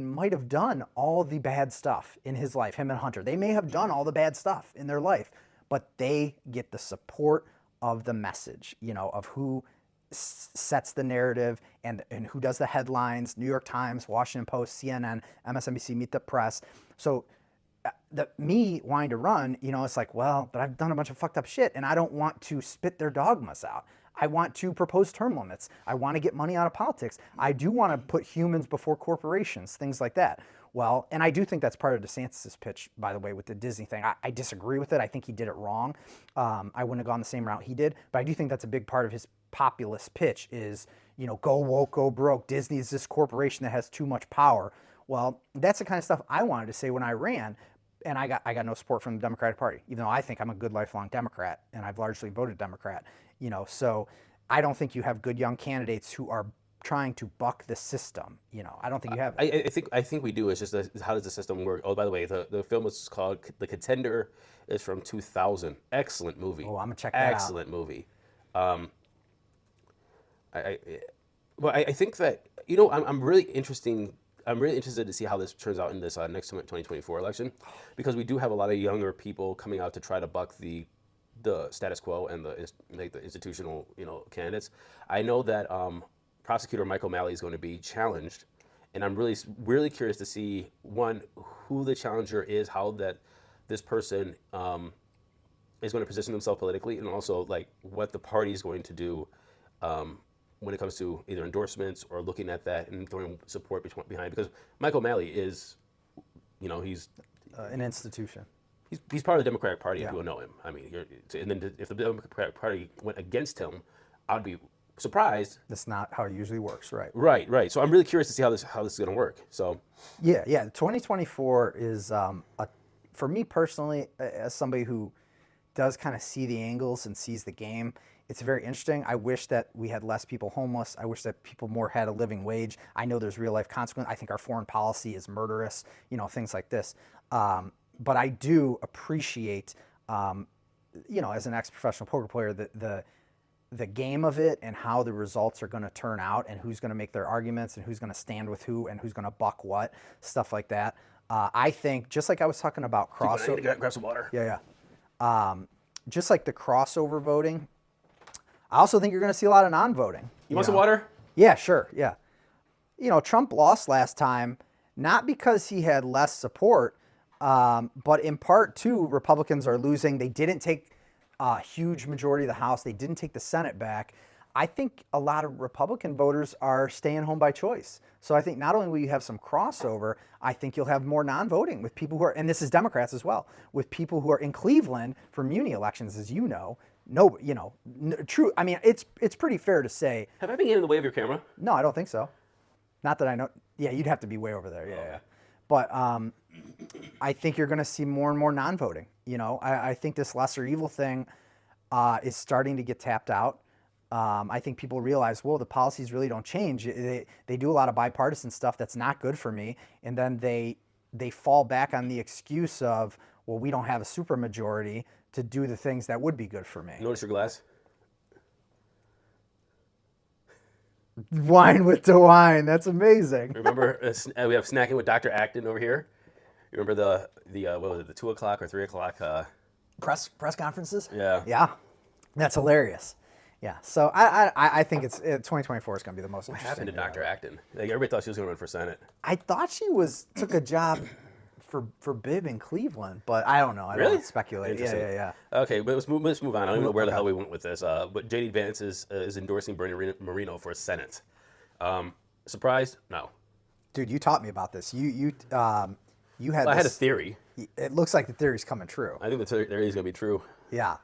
might have done all the bad stuff in his life, him and Hunter. They may have done all the bad stuff in their life, but they get the support of the message, of who sets the narrative and who does the headlines, New York Times, Washington Post, CNN, MSNBC, Meet the Press. So me wanting to run, it's like, well, but I've done a bunch of fucked up shit and I don't want to spit their dogmas out. I want to propose term limits. I want to get money out of politics. I do want to put humans before corporations, things like that. Well, and I do think that's part of DeSantis' pitch, by the way, with the Disney thing. I disagree with it. I think he did it wrong. I wouldn't have gone the same route he did, but I do think that's a big part of his populist pitch is, go woke, go broke. Disney is this corporation that has too much power. Well, that's the kind of stuff I wanted to say when I ran, and I got no support from the Democratic Party, even though I think I'm a good lifelong Democrat, and I've largely voted Democrat. So I don't think you have good young candidates who are trying to buck the system. I don't think you have. I think we do. It's just how does the system work? Oh, by the way, the film was called The Contender. It's from 2000. Excellent movie. Oh, I'm gonna check that out. Excellent movie. I think that I'm really interested to see how this turns out in this next 2024 election, because we do have a lot of younger people coming out to try to buck the status quo and the institutional candidates. I know that prosecutor Michael O'Malley is going to be challenged, and I'm really curious to see, one, who the challenger is, how that this person is going to position himself politically, and also what the party is going to do when it comes to either endorsements or looking at that and throwing support behind. Because Michael O'Malley is, he's an institution. He's part of the Democratic Party, if people know him. I mean, and then if the Democratic Party went against him, I'd be surprised. That's not how it usually works, right? Right. So I'm really curious to see how this is going to work. So yeah. 2024 is for me personally, as somebody who does kind of see the angles and sees the game, it's very interesting. I wish that we had less people homeless. I wish that people more had a living wage. I know there's real life consequence. I think our foreign policy is murderous, things like this. But I do appreciate, as an ex-professional poker player, the game of it and how the results are going to turn out and who's going to make their arguments and who's going to stand with who and who's going to buck what, stuff like that. I think, just like I was talking about crossover. I need to grab some water. Yeah. Just like the crossover voting, I also think you're going to see a lot of non-voting. You want some water? Yeah, sure. Yeah. Trump lost last time, not because he had less support, But in part, too, Republicans are losing. They didn't take a huge majority of the House. They didn't take the Senate back. I think a lot of Republican voters are staying home by choice. So I think not only will you have some crossover, I think you'll have more non-voting with people who are, and this is Democrats as well, with people who are in Cleveland for muni elections, as you know. No, true. I mean, it's pretty fair to say. Have I been getting in the way of your camera? No, I don't think so. Not that I know. Yeah, you'd have to be way over there. Yeah. But I think you're going to see more and more non-voting. I think this lesser evil thing is starting to get tapped out. I think people realize, well, the policies really don't change. They do a lot of bipartisan stuff that's not good for me, and then they fall back on the excuse of, well, we don't have a supermajority to do the things that would be good for me. Notice your glass. Wine with DeWine. That's amazing. Remember, we have snacking with Dr. Acton over here. You remember the what was it, the 2 o'clock or 3 o'clock? Press conferences? Yeah. Yeah. That's hilarious. Yeah. So I think 2024 is going to be the most What interesting. happened to Dr. Acton? Like, everybody thought she was going to run for Senate. I thought she took a job for Bibb in Cleveland, but I don't know. I Really? don't speculate. Interesting. Yeah. Okay, but let's move on. I don't even know where the hell we went with this. But JD Vance is endorsing Bernie Moreno for Senate. Surprised? No. Dude, you taught me about this. You had I had a this, theory. it looks like the theory's coming true. I think the theory is going to be true. Yeah.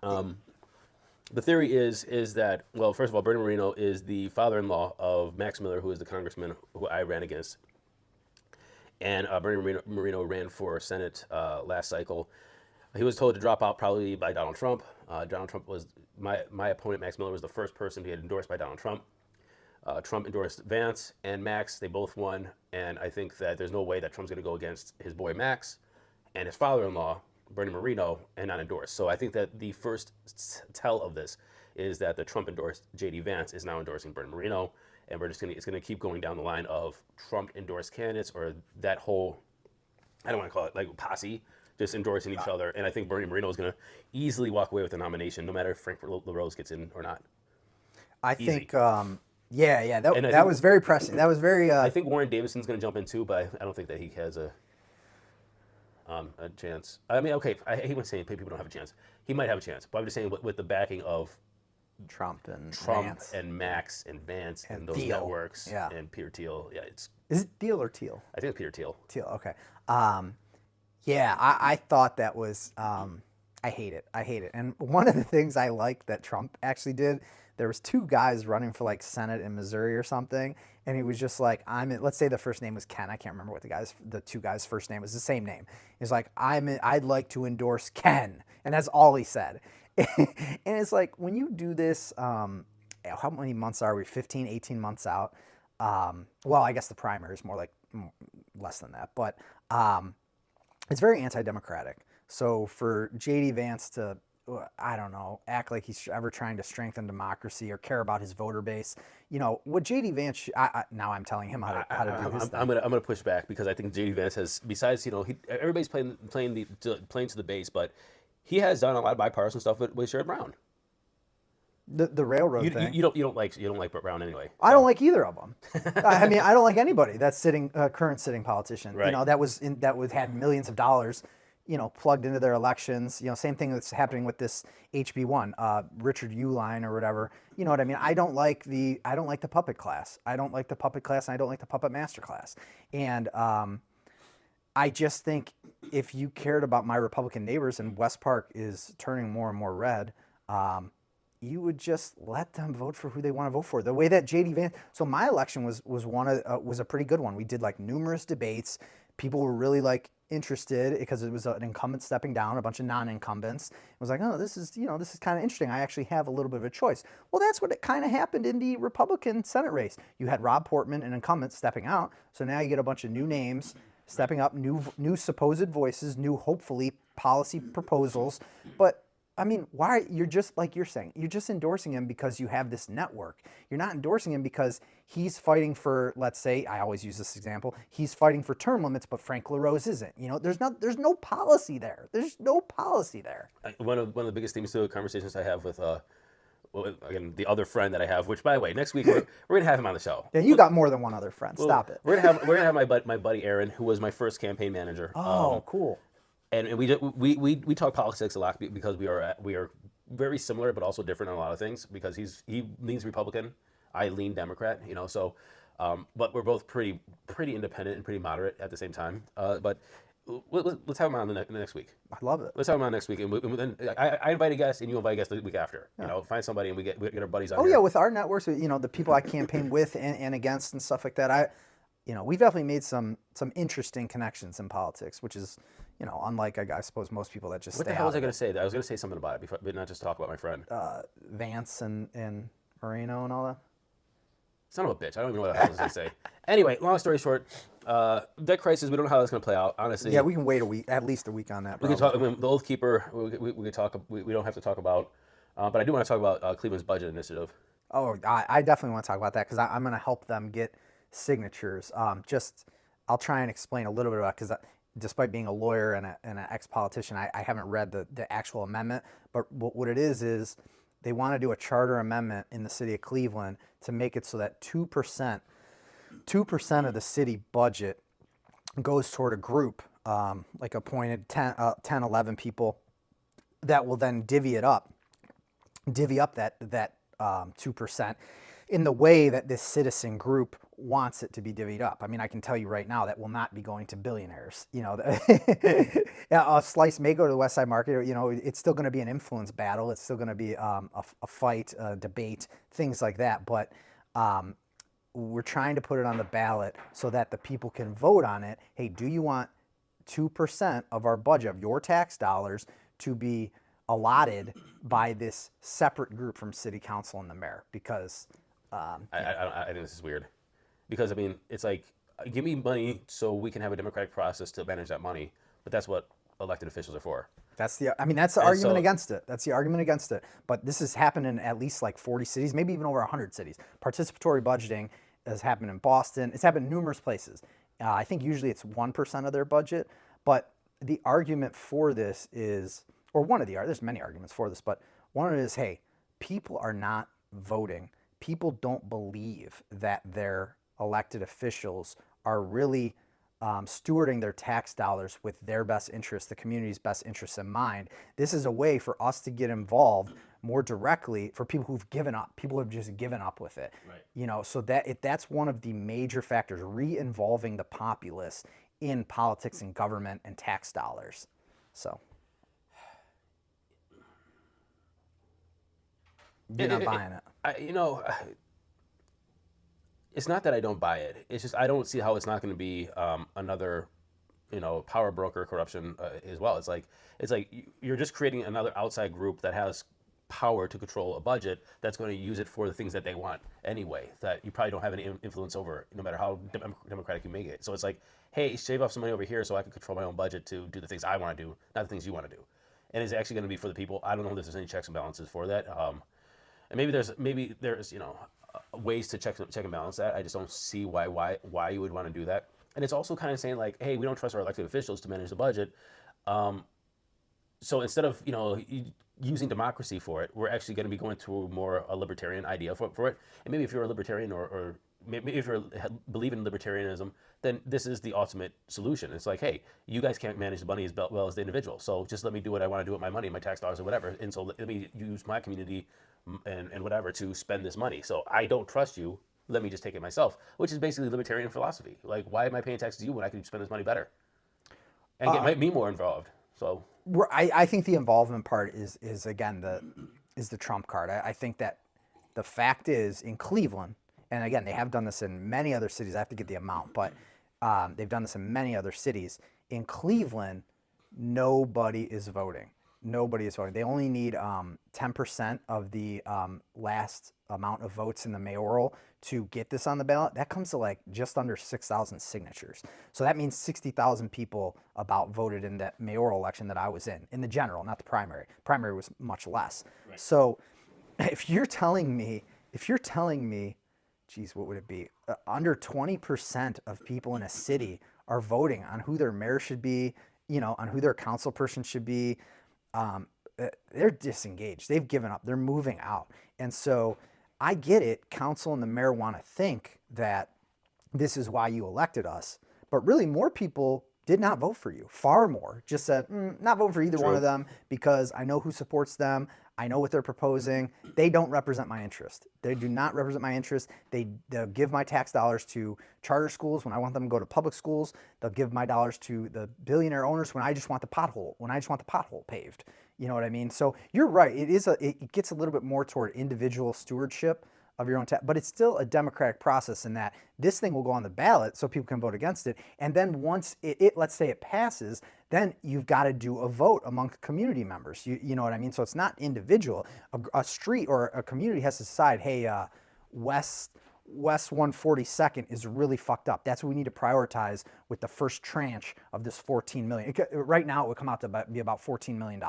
The theory is that, well, first of all, Bernie Moreno is the father-in-law of Max Miller, who is the congressman who I ran against. And Bernie Moreno ran for Senate last cycle. He was told to drop out probably by Donald Trump. Donald Trump was, my opponent, Max Miller, was the first person to get endorsed by Donald Trump. Trump endorsed Vance and Max. They both won. And I think that there's no way that Trump's going to go against his boy Max and his father-in-law, Bernie Moreno, and not endorse. So I think that the first tell of this is that the Trump endorsed JD Vance is now endorsing Bernie Moreno. And it's gonna keep going down the line of Trump endorsed candidates, or that whole, I don't want to call it like posse, just endorsing each other. And I think Bernie Moreno is gonna easily walk away with the nomination, no matter if Frank LaRose gets in or not. I Easy. think, that was very pressing. That was very. I think Warren Davidson's gonna jump in too, but I don't think that he has a chance. I mean, okay, I hate when saying people don't have a chance. He might have a chance, but I'm just saying with the backing of Trump and Trump Vance. and Max and Vance and those Thiel. networks Yeah. and Peter Thiel. Yeah, Is it Thiel or Teal? I think it's Peter Thiel. Teal. Okay. I thought that was. I hate it. And one of the things I liked that Trump actually did, there was 2 guys running for like Senate in Missouri or something, and he was just like, let's say the first name was Ken. I can't remember what the 2 guys' first name was. The same name. He's like, I'd like to endorse Ken, and that's all he said. And it's like, when you do this, how many months are we? 15, 18 months out. Well, I guess the primary is more like less than that, but it's very anti-democratic. So for JD Vance to, I don't know, act like he's ever trying to strengthen democracy or care about his voter base, what JD Vance, now I'm telling him how to do his thing. I'm gonna push back, because I think JD Vance has, besides, everybody's playing to the base, but he has done a lot of bipartisan stuff with Sherrod Brown. The railroad thing. You don't like Brown anyway. I don't like either of them. I mean, I don't like anybody that's current sitting politician. Right. That had millions of dollars, plugged into their elections. Same thing that's happening with this HB1, Richard Uline or whatever. You know what I mean? I don't like the puppet class. I don't like the puppet class, and I don't like the puppet master class. And I just think if you cared about my Republican neighbors, and West Park is turning more and more red, you would just let them vote for who they want to vote for. The way that JD Vance, so my election was a pretty good one. We did like numerous debates. People were really like interested because it was an incumbent stepping down, a bunch of non-incumbents. It was like, oh, this is kind of interesting. I actually have a little bit of a choice. Well, that's what it kind of happened in the Republican Senate race. You had Rob Portman, an incumbent, stepping out. So now you get a bunch of new names stepping up, new supposed voices, new hopefully policy proposals. But I mean, why? You're just like you're saying, you're just endorsing him because you have this network. You're not endorsing him because he's fighting for, let's say, I always use this example, he's fighting for term limits, but Frank LaRose isn't. There's no policy there. There's no policy there. One of the biggest themes to the conversations I have with again, the other friend that I have, which, by the way, next week we're gonna have him on the show. Yeah, you got more than one other friend. Stop it. We're gonna have my buddy Aaron, who was my first campaign manager. Oh, cool. and we talk politics a lot because we are very similar but also different on a lot of things because he leans Republican, I lean Democrat, so but we're both pretty independent and pretty moderate at the same time. But let's have him on the next week. I love it. Let's have him on next week, and then I invite a guest, and you invite a guest the week after. Find somebody, and we get our buddies on Oh here. yeah, with our networks, the people I campaign with and against and stuff like that, we've definitely made some interesting connections in politics, which is, unlike I suppose most people that just What stay the hell was out I of going it. to say? I was going to say something about it, but not just talk about my friend. Vance and Moreno and all that. Son of a bitch. I don't even know what the hell I was going to say. Anyway, long story short, debt crisis. We don't know how that's going to play out. Honestly, Yeah, we can wait a week, at least a week on that. we can talk. I mean, the Oath Keeper. We could talk. We don't have to talk about. But I do want to talk about Cleveland's budget initiative. Oh, I definitely want to talk about that because I'm going to help them get signatures. I'll try and explain a little bit about because despite being a lawyer and an ex-politician, I haven't read the actual amendment. But what it is they want to do a charter amendment in the city of Cleveland to make it so that 2% of the city budget goes toward a group, like appointed 10, 11 people that will then divvy up that 2% in the way that this citizen group wants it to be divvied up. I mean, I can tell you right now that will not be going to billionaires. A slice may go to the West Side Market. It's still going to be an influence battle. It's still going to be a fight, a debate, things like that. But we're trying to put it on the ballot so that the people can vote on it. Hey, do you want 2% of our budget, of your tax dollars, to be allotted by this separate group from city council and the mayor? Because I think this is weird, because I mean, it's like, give me money so we can have a democratic process to manage that money, but that's what elected officials are for. that's the argument against it. That's the argument against it. But this has happened in at least like 40 cities, maybe even over 100 cities. Participatory budgeting has happened in Boston. It's happened in numerous places. I think usually it's 1% of their budget. But the argument for this is, or one of the, there's many arguments for this, but one of it is, hey, people are not voting. People don't believe that their elected officials are really stewarding their tax dollars with their best interests, the community's best interests in mind. This is a way for us to get involved more directly for people who've given up. People have just given up with it. Right. So that's one of the major factors, re-involving the populace in politics and government and tax dollars. So you're not buying it. It's not that I don't buy it. It's just I don't see how it's not going to be another, power broker corruption as well. It's like you're just creating another outside group that has power to control a budget that's going to use it for the things that they want anyway, that you probably don't have any influence over, no matter how democratic you make it. So it's like, hey, shave off some money over here so I can control my own budget to do the things I want to do, not the things you want to do. And it's actually going to be for the people. I don't know if there's any checks and balances for that. And maybe there's ways to check and balance that. I just don't see why you would want to do that. And it's also kind of saying like, hey, we don't trust our elected officials to manage the budget. So instead of using democracy for it, we're actually going to be going to more a libertarian idea for it. And maybe if you're a libertarian or maybe if you believe in libertarianism, then this is the ultimate solution. It's like, hey, you guys can't manage the money as well as the individual. So just let me do what I want to do with my money, my tax dollars or whatever. And so let me use my community and whatever to spend this money. So I don't trust you. Let me just take it myself, which is basically libertarian philosophy. Like, why am I paying taxes to you when I can spend this money better and get me more involved? So I think the involvement part is again the trump card. I think that the fact is in Cleveland, and again they have done this in many other cities. I have to get the amount, but they've done this in many other cities. In Cleveland, nobody is voting. Nobody is voting. They only need 10% of the last amount of votes in the mayoral to get this on the ballot. That comes to like just under 6,000 signatures. So that means 60,000 people about voted in that mayoral election that I was in the general, not the primary. Primary was much less. Right. So if you're telling me, geez, what would it be? Under 20% of people in a city are voting on who their mayor should be, on who their council person should be. They're disengaged. They've given up. They're moving out. And so I get it. Council and the mayor want to think that this is why you elected us. But really more people did not vote for you. Far more just said, not voting for either one True. of them because I know who supports them. I know what they're proposing. They don't represent my interest. They do not represent my interest. They'll give my tax dollars to charter schools when I want them to go to public schools. They'll give my dollars to the billionaire owners when I just want the pothole paved. You know what I mean? So you're right. It gets a little bit more toward individual stewardship of your own tax, but it's still a democratic process in that this thing will go on the ballot so people can vote against it. And then once let's say it passes, then you've got to do a vote among community members. You know what I mean? So it's not individual. A street or a community has to decide, hey, West 142nd is really fucked up. That's what we need to prioritize with the first tranche of this 14 million. Right now, it would come out to be about $14 million.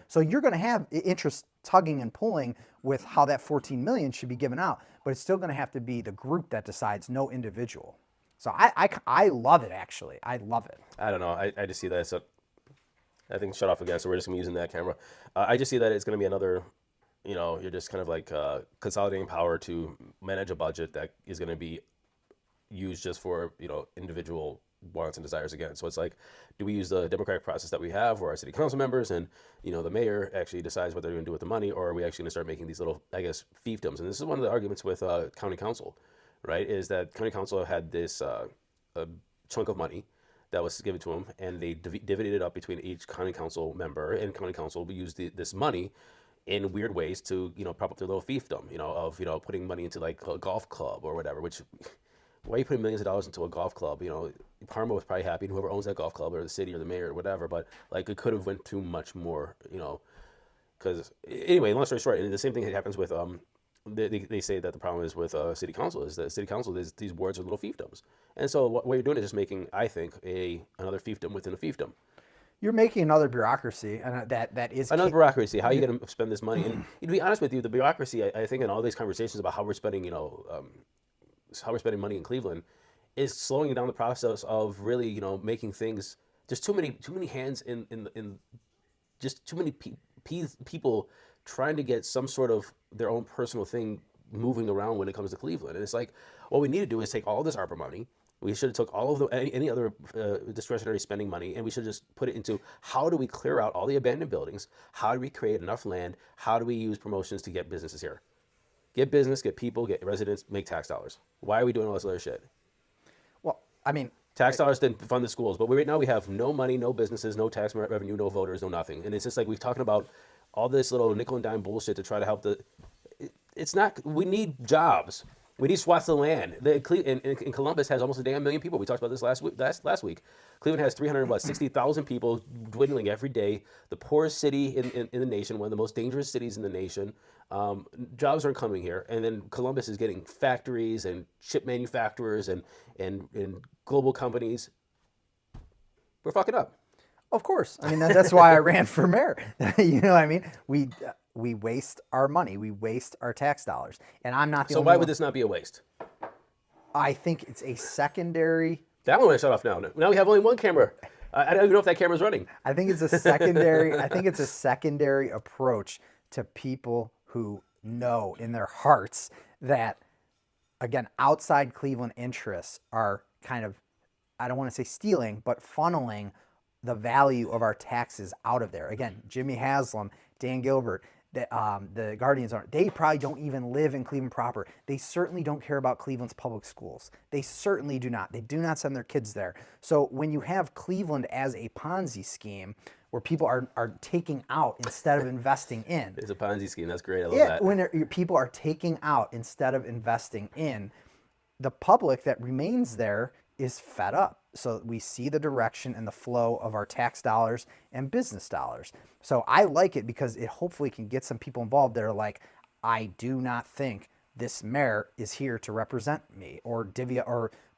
So you're going to have interest tugging and pulling with how that 14 million should be given out, but it's still going to have to be the group that decides, no individual. So I love it, actually. I love it. I don't know. I just see that. So I think shut off again. So we're just gonna be using that camera. I just see that it's gonna be another. You're just kind of like consolidating power to manage a budget that is going to be used just for, individual wants and desires again. So it's like, do we use the democratic process that we have where our city council members and, the mayor actually decides what they're going to do with the money, or are we actually going to start making these little, I guess, fiefdoms? And this is one of the arguments with county council, right, is that county council had this a chunk of money that was given to them, and they divided it up between each county council member, and county council will use this money in weird ways to, prop up their little fiefdom, of, putting money into like a golf club or whatever, which, why are you putting millions of dollars into a golf club? Parma was probably happy, and whoever owns that golf club or the city or the mayor or whatever, but like it could have went to much more, because anyway, long story short, and the same thing happens with, they say that the problem is with city council is that city council, these wards are little fiefdoms. And so what you're doing is just making, I think, another fiefdom within a fiefdom. You're making another bureaucracy, and that is another bureaucracy. How are you going to spend this money? And to be honest with you, the bureaucracy, I think, in all these conversations about how we're spending, how we're spending money in Cleveland, is slowing down the process of really, making things. Just too many hands in just too many people trying to get some sort of their own personal thing moving around when it comes to Cleveland. And it's like, what we need to do is take all of this ARPA money. We should have took all of any other discretionary spending money, and we should just put it into how do we clear out all the abandoned buildings? How do we create enough land? How do we use promotions to get businesses here? Get business, get people, get residents, make tax dollars. Why are we doing all this other shit? Well, I mean, tax dollars didn't fund the schools, but right now we have no money, no businesses, no tax revenue, no voters, no nothing. And it's just like we're talking about all this little nickel and dime bullshit to try to help it's not, we need jobs. We need swaths of land. In Columbus has almost a damn million people. We talked about this last week. Cleveland has 360,000 people, dwindling every day. The poorest city in the nation, one of the most dangerous cities in the nation. Jobs aren't coming here. And then Columbus is getting factories and chip manufacturers and global companies. We're fucking up. Of course. I mean, that's why I ran for mayor. You know what I mean? We waste our money. We waste our tax dollars. And I'm not the only one. So why would this not be a waste? I think it's a secondary. That one I shut off now. Now we have only one camera. I don't even know if that camera's running. I think it's a secondary. I think it's a secondary approach to people who know in their hearts that, again, outside Cleveland interests are kind of, I don't want to say stealing, but funneling the value of our taxes out of there. Again, Jimmy Haslam, Dan Gilbert, the Guardians they probably don't even live in Cleveland proper. They certainly don't care about Cleveland's public schools. They certainly do not. They do not send their kids there. So when you have Cleveland as a Ponzi scheme where people are taking out instead of investing in. It's a Ponzi scheme. That's great. I love that. When people are taking out instead of investing in, the public that remains there is fed up. So we see the direction and the flow of our tax dollars and business dollars. So I like it because it hopefully can get some people involved that are like, I do not think this mayor is here to represent me or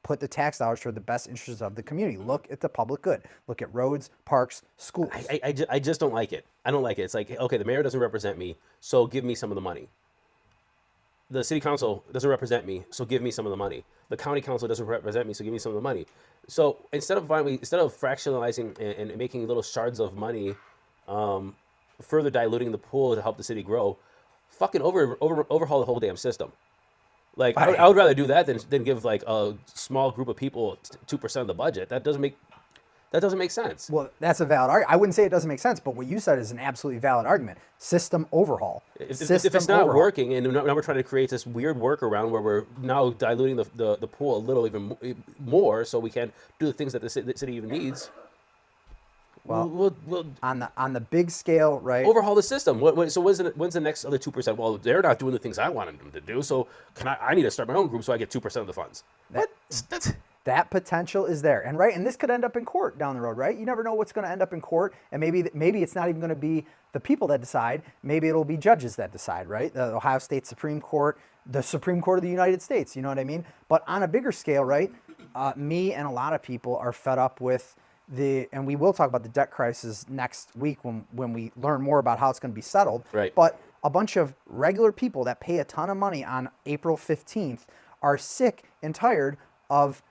put the tax dollars for the best interests of the community. Look at the public good. Look at roads, parks, schools. I just don't like it. I don't like it. It's like, okay, the mayor doesn't represent me, so give me some of the money. The city council doesn't represent me, so give me some of the money. The county council doesn't represent me, so give me some of the money. So instead of fractionalizing and making little shards of money, further diluting the pool to help the city grow, fucking overhaul the whole damn system. Like I would rather do that than give like a small group of people 2% of the budget. That doesn't make That doesn't make sense. Well, that's a valid argument. I wouldn't say it doesn't make sense, but what you said is an absolutely valid argument. System overhaul. If it's not working, and now we're trying to create this weird workaround where we're now diluting the pool a little even more, so we can't do the things that the city even needs. Well, we'll on the big scale, right? overhaul the system. So when's the next other 2%? Well, they're not doing the things I wanted them to do, so I need to start my own group so I get 2% of the funds. That potential is there, and this could end up in court down the road, right? You never know what's going to end up in court, and maybe it's not even going to be the people that decide. Maybe it'll be judges that decide, right? The Ohio State Supreme Court, the Supreme Court of the United States. You know what I mean? But on a bigger scale, right? Me and a lot of people are fed up with and we will talk about the debt crisis next week when we learn more about how it's going to be settled. Right. But a bunch of regular people that pay a ton of money on April 15th are sick and tired of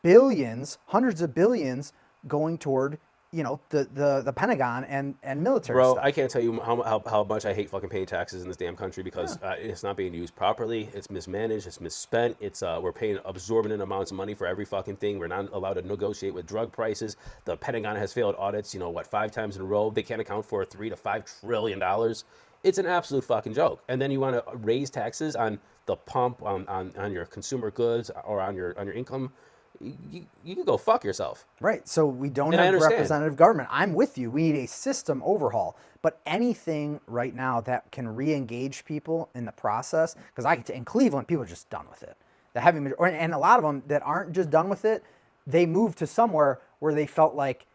billions, hundreds of billions going toward, the Pentagon and military Bro, stuff. I can't tell you how much I hate fucking paying taxes in this damn country because it's not being used properly. It's mismanaged. It's misspent. We're paying exorbitant amounts of money for every fucking thing. We're not allowed to negotiate with drug prices. The Pentagon has failed audits, 5 times in a row. They can't account for $3 to $5 trillion. It's an absolute fucking joke. And then you want to raise taxes on the pump, on your consumer goods, or on your income. You can go fuck yourself. Right. So we don't And I have understand. representative government. I'm with you. We need a system overhaul. But anything right now that can re-engage people in the process, because in Cleveland, people are just done with it. And a lot of them that aren't just done with it, they moved to somewhere where they felt like,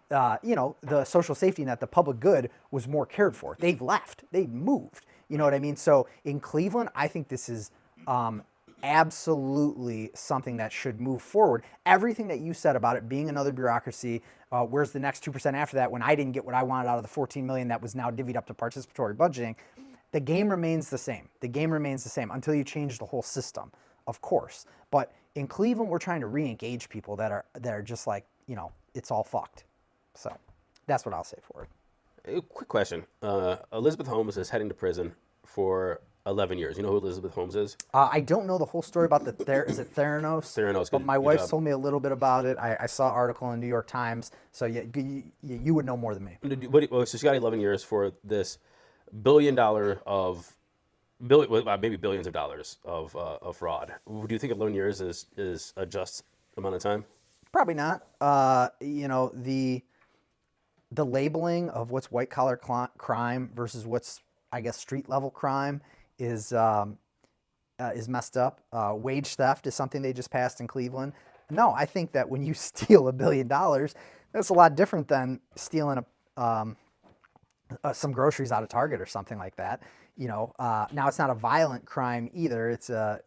the social safety net, the public good was more cared for. They've left. They've moved. You know what I mean? So in Cleveland, I think this is absolutely something that should move forward. Everything that you said about it being another bureaucracy, where's the next 2% after that when I didn't get what I wanted out of the $14 million that was now divvied up to participatory budgeting, the game remains the same. The game remains the same until you change the whole system, of course. But in Cleveland, we're trying to re-engage people that are just like, it's all fucked. So that's what I'll say for it. A quick question. Elizabeth Holmes is heading to prison for 11 years. You know who Elizabeth Holmes is? I don't know the whole story about is it Theranos? Theranos. But my wife told me a little bit about it. I saw an article in the New York Times. So you would know more than me. So she got 11 years for this $1 billion maybe billions of dollars of fraud. Do you think 11 years is a just amount of time? Probably not. The labeling of what's white collar crime versus what's, I guess, street level crime is messed up. Wage theft is something they just passed in Cleveland. No, I think that when you steal $1 billion, that's a lot different than stealing some groceries out of Target or something like that. Now it's not a violent crime either. It's a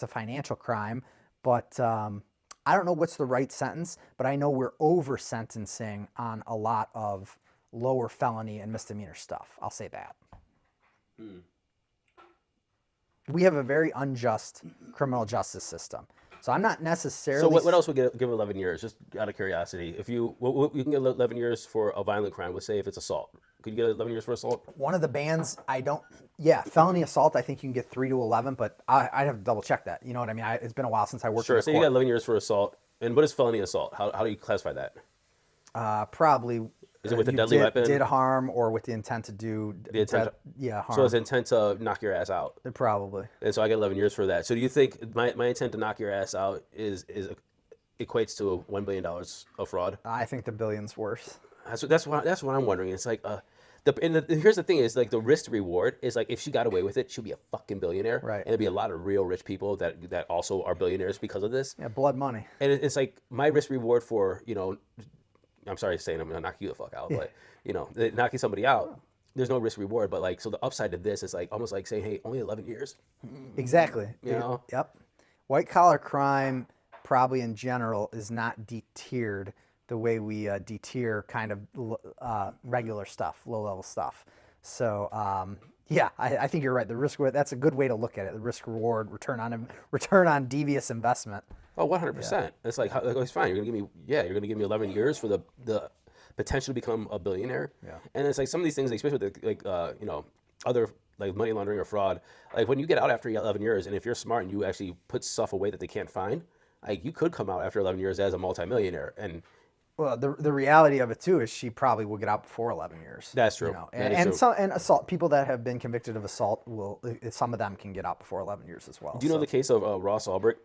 financial crime, but I don't know what's the right sentence, but I know we're over sentencing on a lot of lower felony and misdemeanor stuff. I'll say that. We have a very unjust criminal justice system. So I'm not necessarily. So what else would give 11 years? Just out of curiosity, if you can get 11 years for a violent crime. Let's say if it's assault, could you get 11 years for assault? One of the bans, felony assault. I think you can get 3 to 11, but I'd have to double check that. You know what I mean? It's been a while since I worked. Sure. In So court. you got 11 years for assault, and what is felony assault? How do you classify that? Probably. Is it with a deadly weapon? Did harm or with the intent to do harm. harm. So it's intent to knock your ass out. Probably. And so I get 11 years for that. So do you think my intent to knock your ass out equates to $1 billion of fraud? I think the billion's worse. That's what I'm wondering. It's like here's the thing is like the risk to reward is like if she got away with it, she'd be a fucking billionaire. Right. And there'd be a lot of real rich people that also are billionaires because of this. Yeah, blood money. And it's like my risk reward for I'm sorry saying I'm gonna knock you the fuck out, but knocking somebody out, there's no risk reward. But like so the upside of this is like almost like saying, hey, only 11 years. Exactly. Yep. White collar crime probably in general is not deterred the way we deter kind of regular stuff, low level stuff. So I think you're right. The risk, that's a good way to look at it. The risk reward, return on devious investment. Oh, 100%. It's like, it's fine. You're gonna give me 11 years for the potential to become a billionaire. Yeah. And it's like some of these things, especially with other like money laundering or fraud. Like when you get out after 11 years, and if you're smart and you actually put stuff away that they can't find, like you could come out after 11 years as a multimillionaire. And Well, the reality of it too is she probably will get out before 11 years. That's You true. know, That is true. and assault people that have been convicted of assault will some of them can get out before 11 years as well. Do you know the So case of Ross Ulbricht?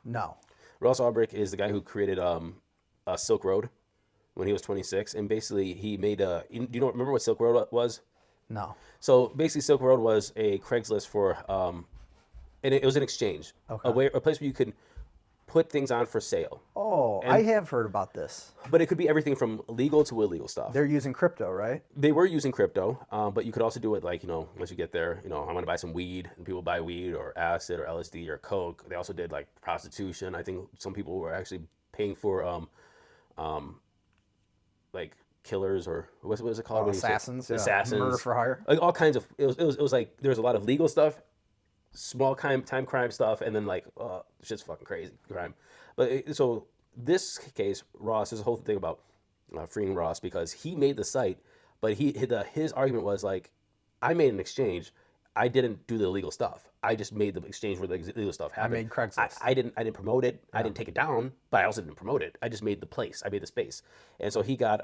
no, Ross Ulbricht is the guy who created Silk Road when he was 26, and basically he made a. Do you know? Remember what Silk Road was? no. So basically, Silk Road was a Craigslist for, and it was an exchange, Okay. a place where you could put things on for sale, Oh, I and have heard about this. but it could be everything from legal to illegal stuff. They're using crypto, right? They were using crypto, but you could also do it like, once you get there, I'm going to buy some weed, and people buy weed or acid or LSD or coke. They also did like prostitution. I think some people were actually paying for like killers, or what was it called? Oh, when you say- assassins, yeah. Assassins, Murder for hire. like all kinds of. It was like there was a lot of legal stuff, small time crime stuff, and then like shit's fucking crazy crime. But so this case, Ross, there's a whole thing about freeing Ross because he made the site, but his argument was like, I made an exchange. I didn't do the illegal stuff. I just made the exchange where the illegal stuff happened. made Craigslist. I didn't promote it. I didn't take it down, but I also didn't promote it. I just made the place. I made the space. And so he got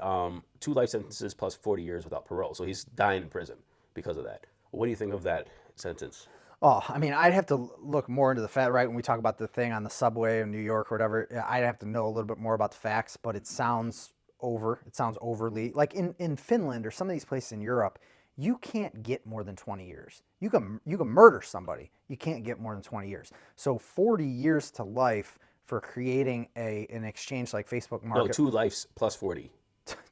2 life sentences plus 40 years without parole. So he's dying in prison because of that. What do you think of that sentence? Oh, I mean, I'd have to look more into the fact, right? When we talk about the thing on the subway in New York or whatever, I'd have to know a little bit more about the facts, but it sounds it sounds overly, like in Finland or some of these places in Europe, you can't get more than 20 years. You can murder somebody. You can't get more than 20 years. So 40 years to life for creating an exchange like Facebook No, Market, 2 lives plus 40.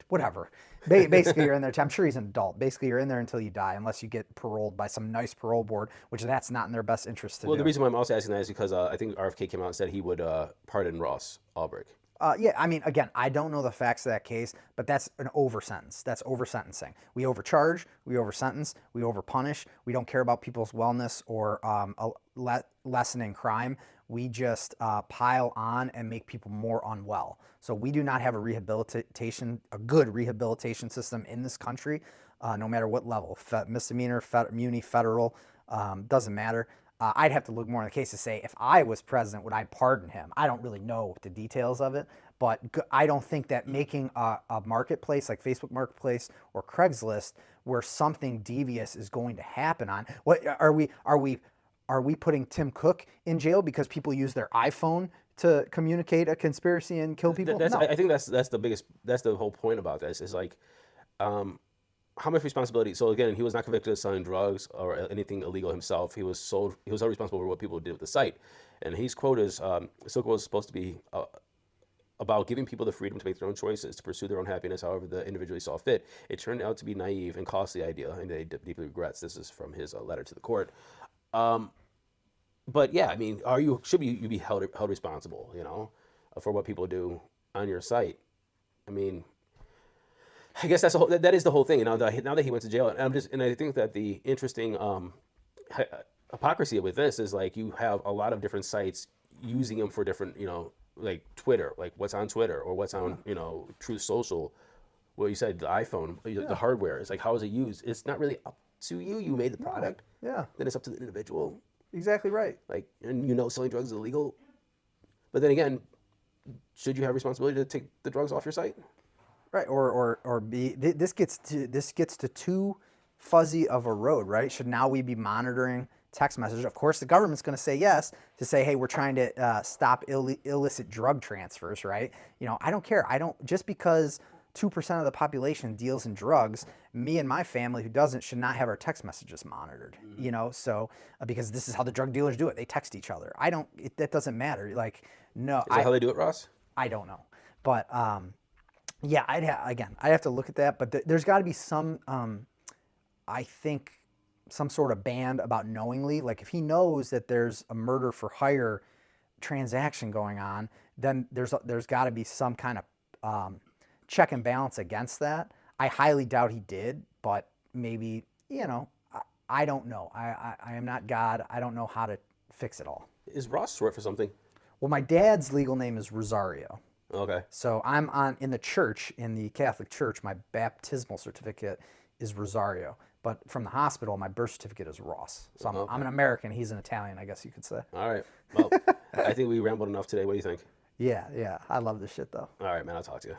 whatever. Basically, you're in there. I'm sure he's an adult. Basically, you're in there until you die, unless you get paroled by some nice parole board, which that's not in their best interest to Well, do. the reason why I'm also asking that is because I think RFK came out and said he would pardon Ross Ulbricht. Yeah, I mean, again, I don't know the facts of that case, but that's an over sentence. That's over sentencing. We overcharge, we over sentence, we over punish. We don't care about people's wellness or lessening crime. We just pile on and make people more unwell. So we do not have a good rehabilitation system in this country, no matter what level, misdemeanor, muni, federal, doesn't matter. I'd have to look more in the case to say if I was president, would I pardon him? I don't really know the details of it, but I don't think that making a marketplace like Facebook Marketplace or Craigslist where something devious is going to happen on. What are we putting Tim Cook in jail because people use their iPhone to communicate a conspiracy and kill people? That's No. I think that's the whole point about this is like how much responsibility. So again, he was not convicted of selling drugs or anything illegal himself. He was held responsible for what people did with the site. And his quote is, Silk Road is supposed to be about giving people the freedom to make their own choices, to pursue their own happiness however the individually saw fit. It turned out to be naive and costly idea, and they deeply regrets. This is from his letter to the court. But yeah, I mean, should you be held responsible, for what people do on your site? I mean, I guess that is the whole thing. Now that he went to jail, and I think that the interesting hypocrisy with this is like you have a lot of different sites using them for different, like Twitter, like what's on Twitter or what's on, Truth Social. Well, you said the iPhone, the hardware. It's like, how is it used? It's not really up to you. You made the product. Yeah, Then it's up to the individual. exactly right. Like, and selling drugs is illegal. But then again, should you have responsibility to take the drugs off your site? Right, or this gets to too fuzzy of a road, right? Should now we be monitoring text messages? Of course, the government's going to say yes to say, hey, we're trying to stop illicit drug transfers, right? I don't care. I don't just because 2% of the population deals in drugs, me and my family who doesn't should not have our text messages monitored. So because this is how the drug dealers do it. They text each other. That doesn't matter. Like, no, Is that how they do it, Ross? I don't know, but yeah, I'd have to look at that, but there's got to be some, I think, some sort of ban about knowingly. Like if he knows that there's a murder for hire transaction going on, then there's got to be some kind of check and balance against that. I highly doubt he did, but maybe I don't know. I am not God. I don't know how to fix it all. Is Ross short for something? Well, my dad's legal name is Rosario. Okay. So I'm in the church, in the Catholic Church, my baptismal certificate is Rosario. But from the hospital, my birth certificate is Ross. So I'm an American. He's an Italian, I guess you could say. All right. Well, I think we rambled enough today. What do you think? Yeah. I love this shit, though. All right, man. I'll talk to you.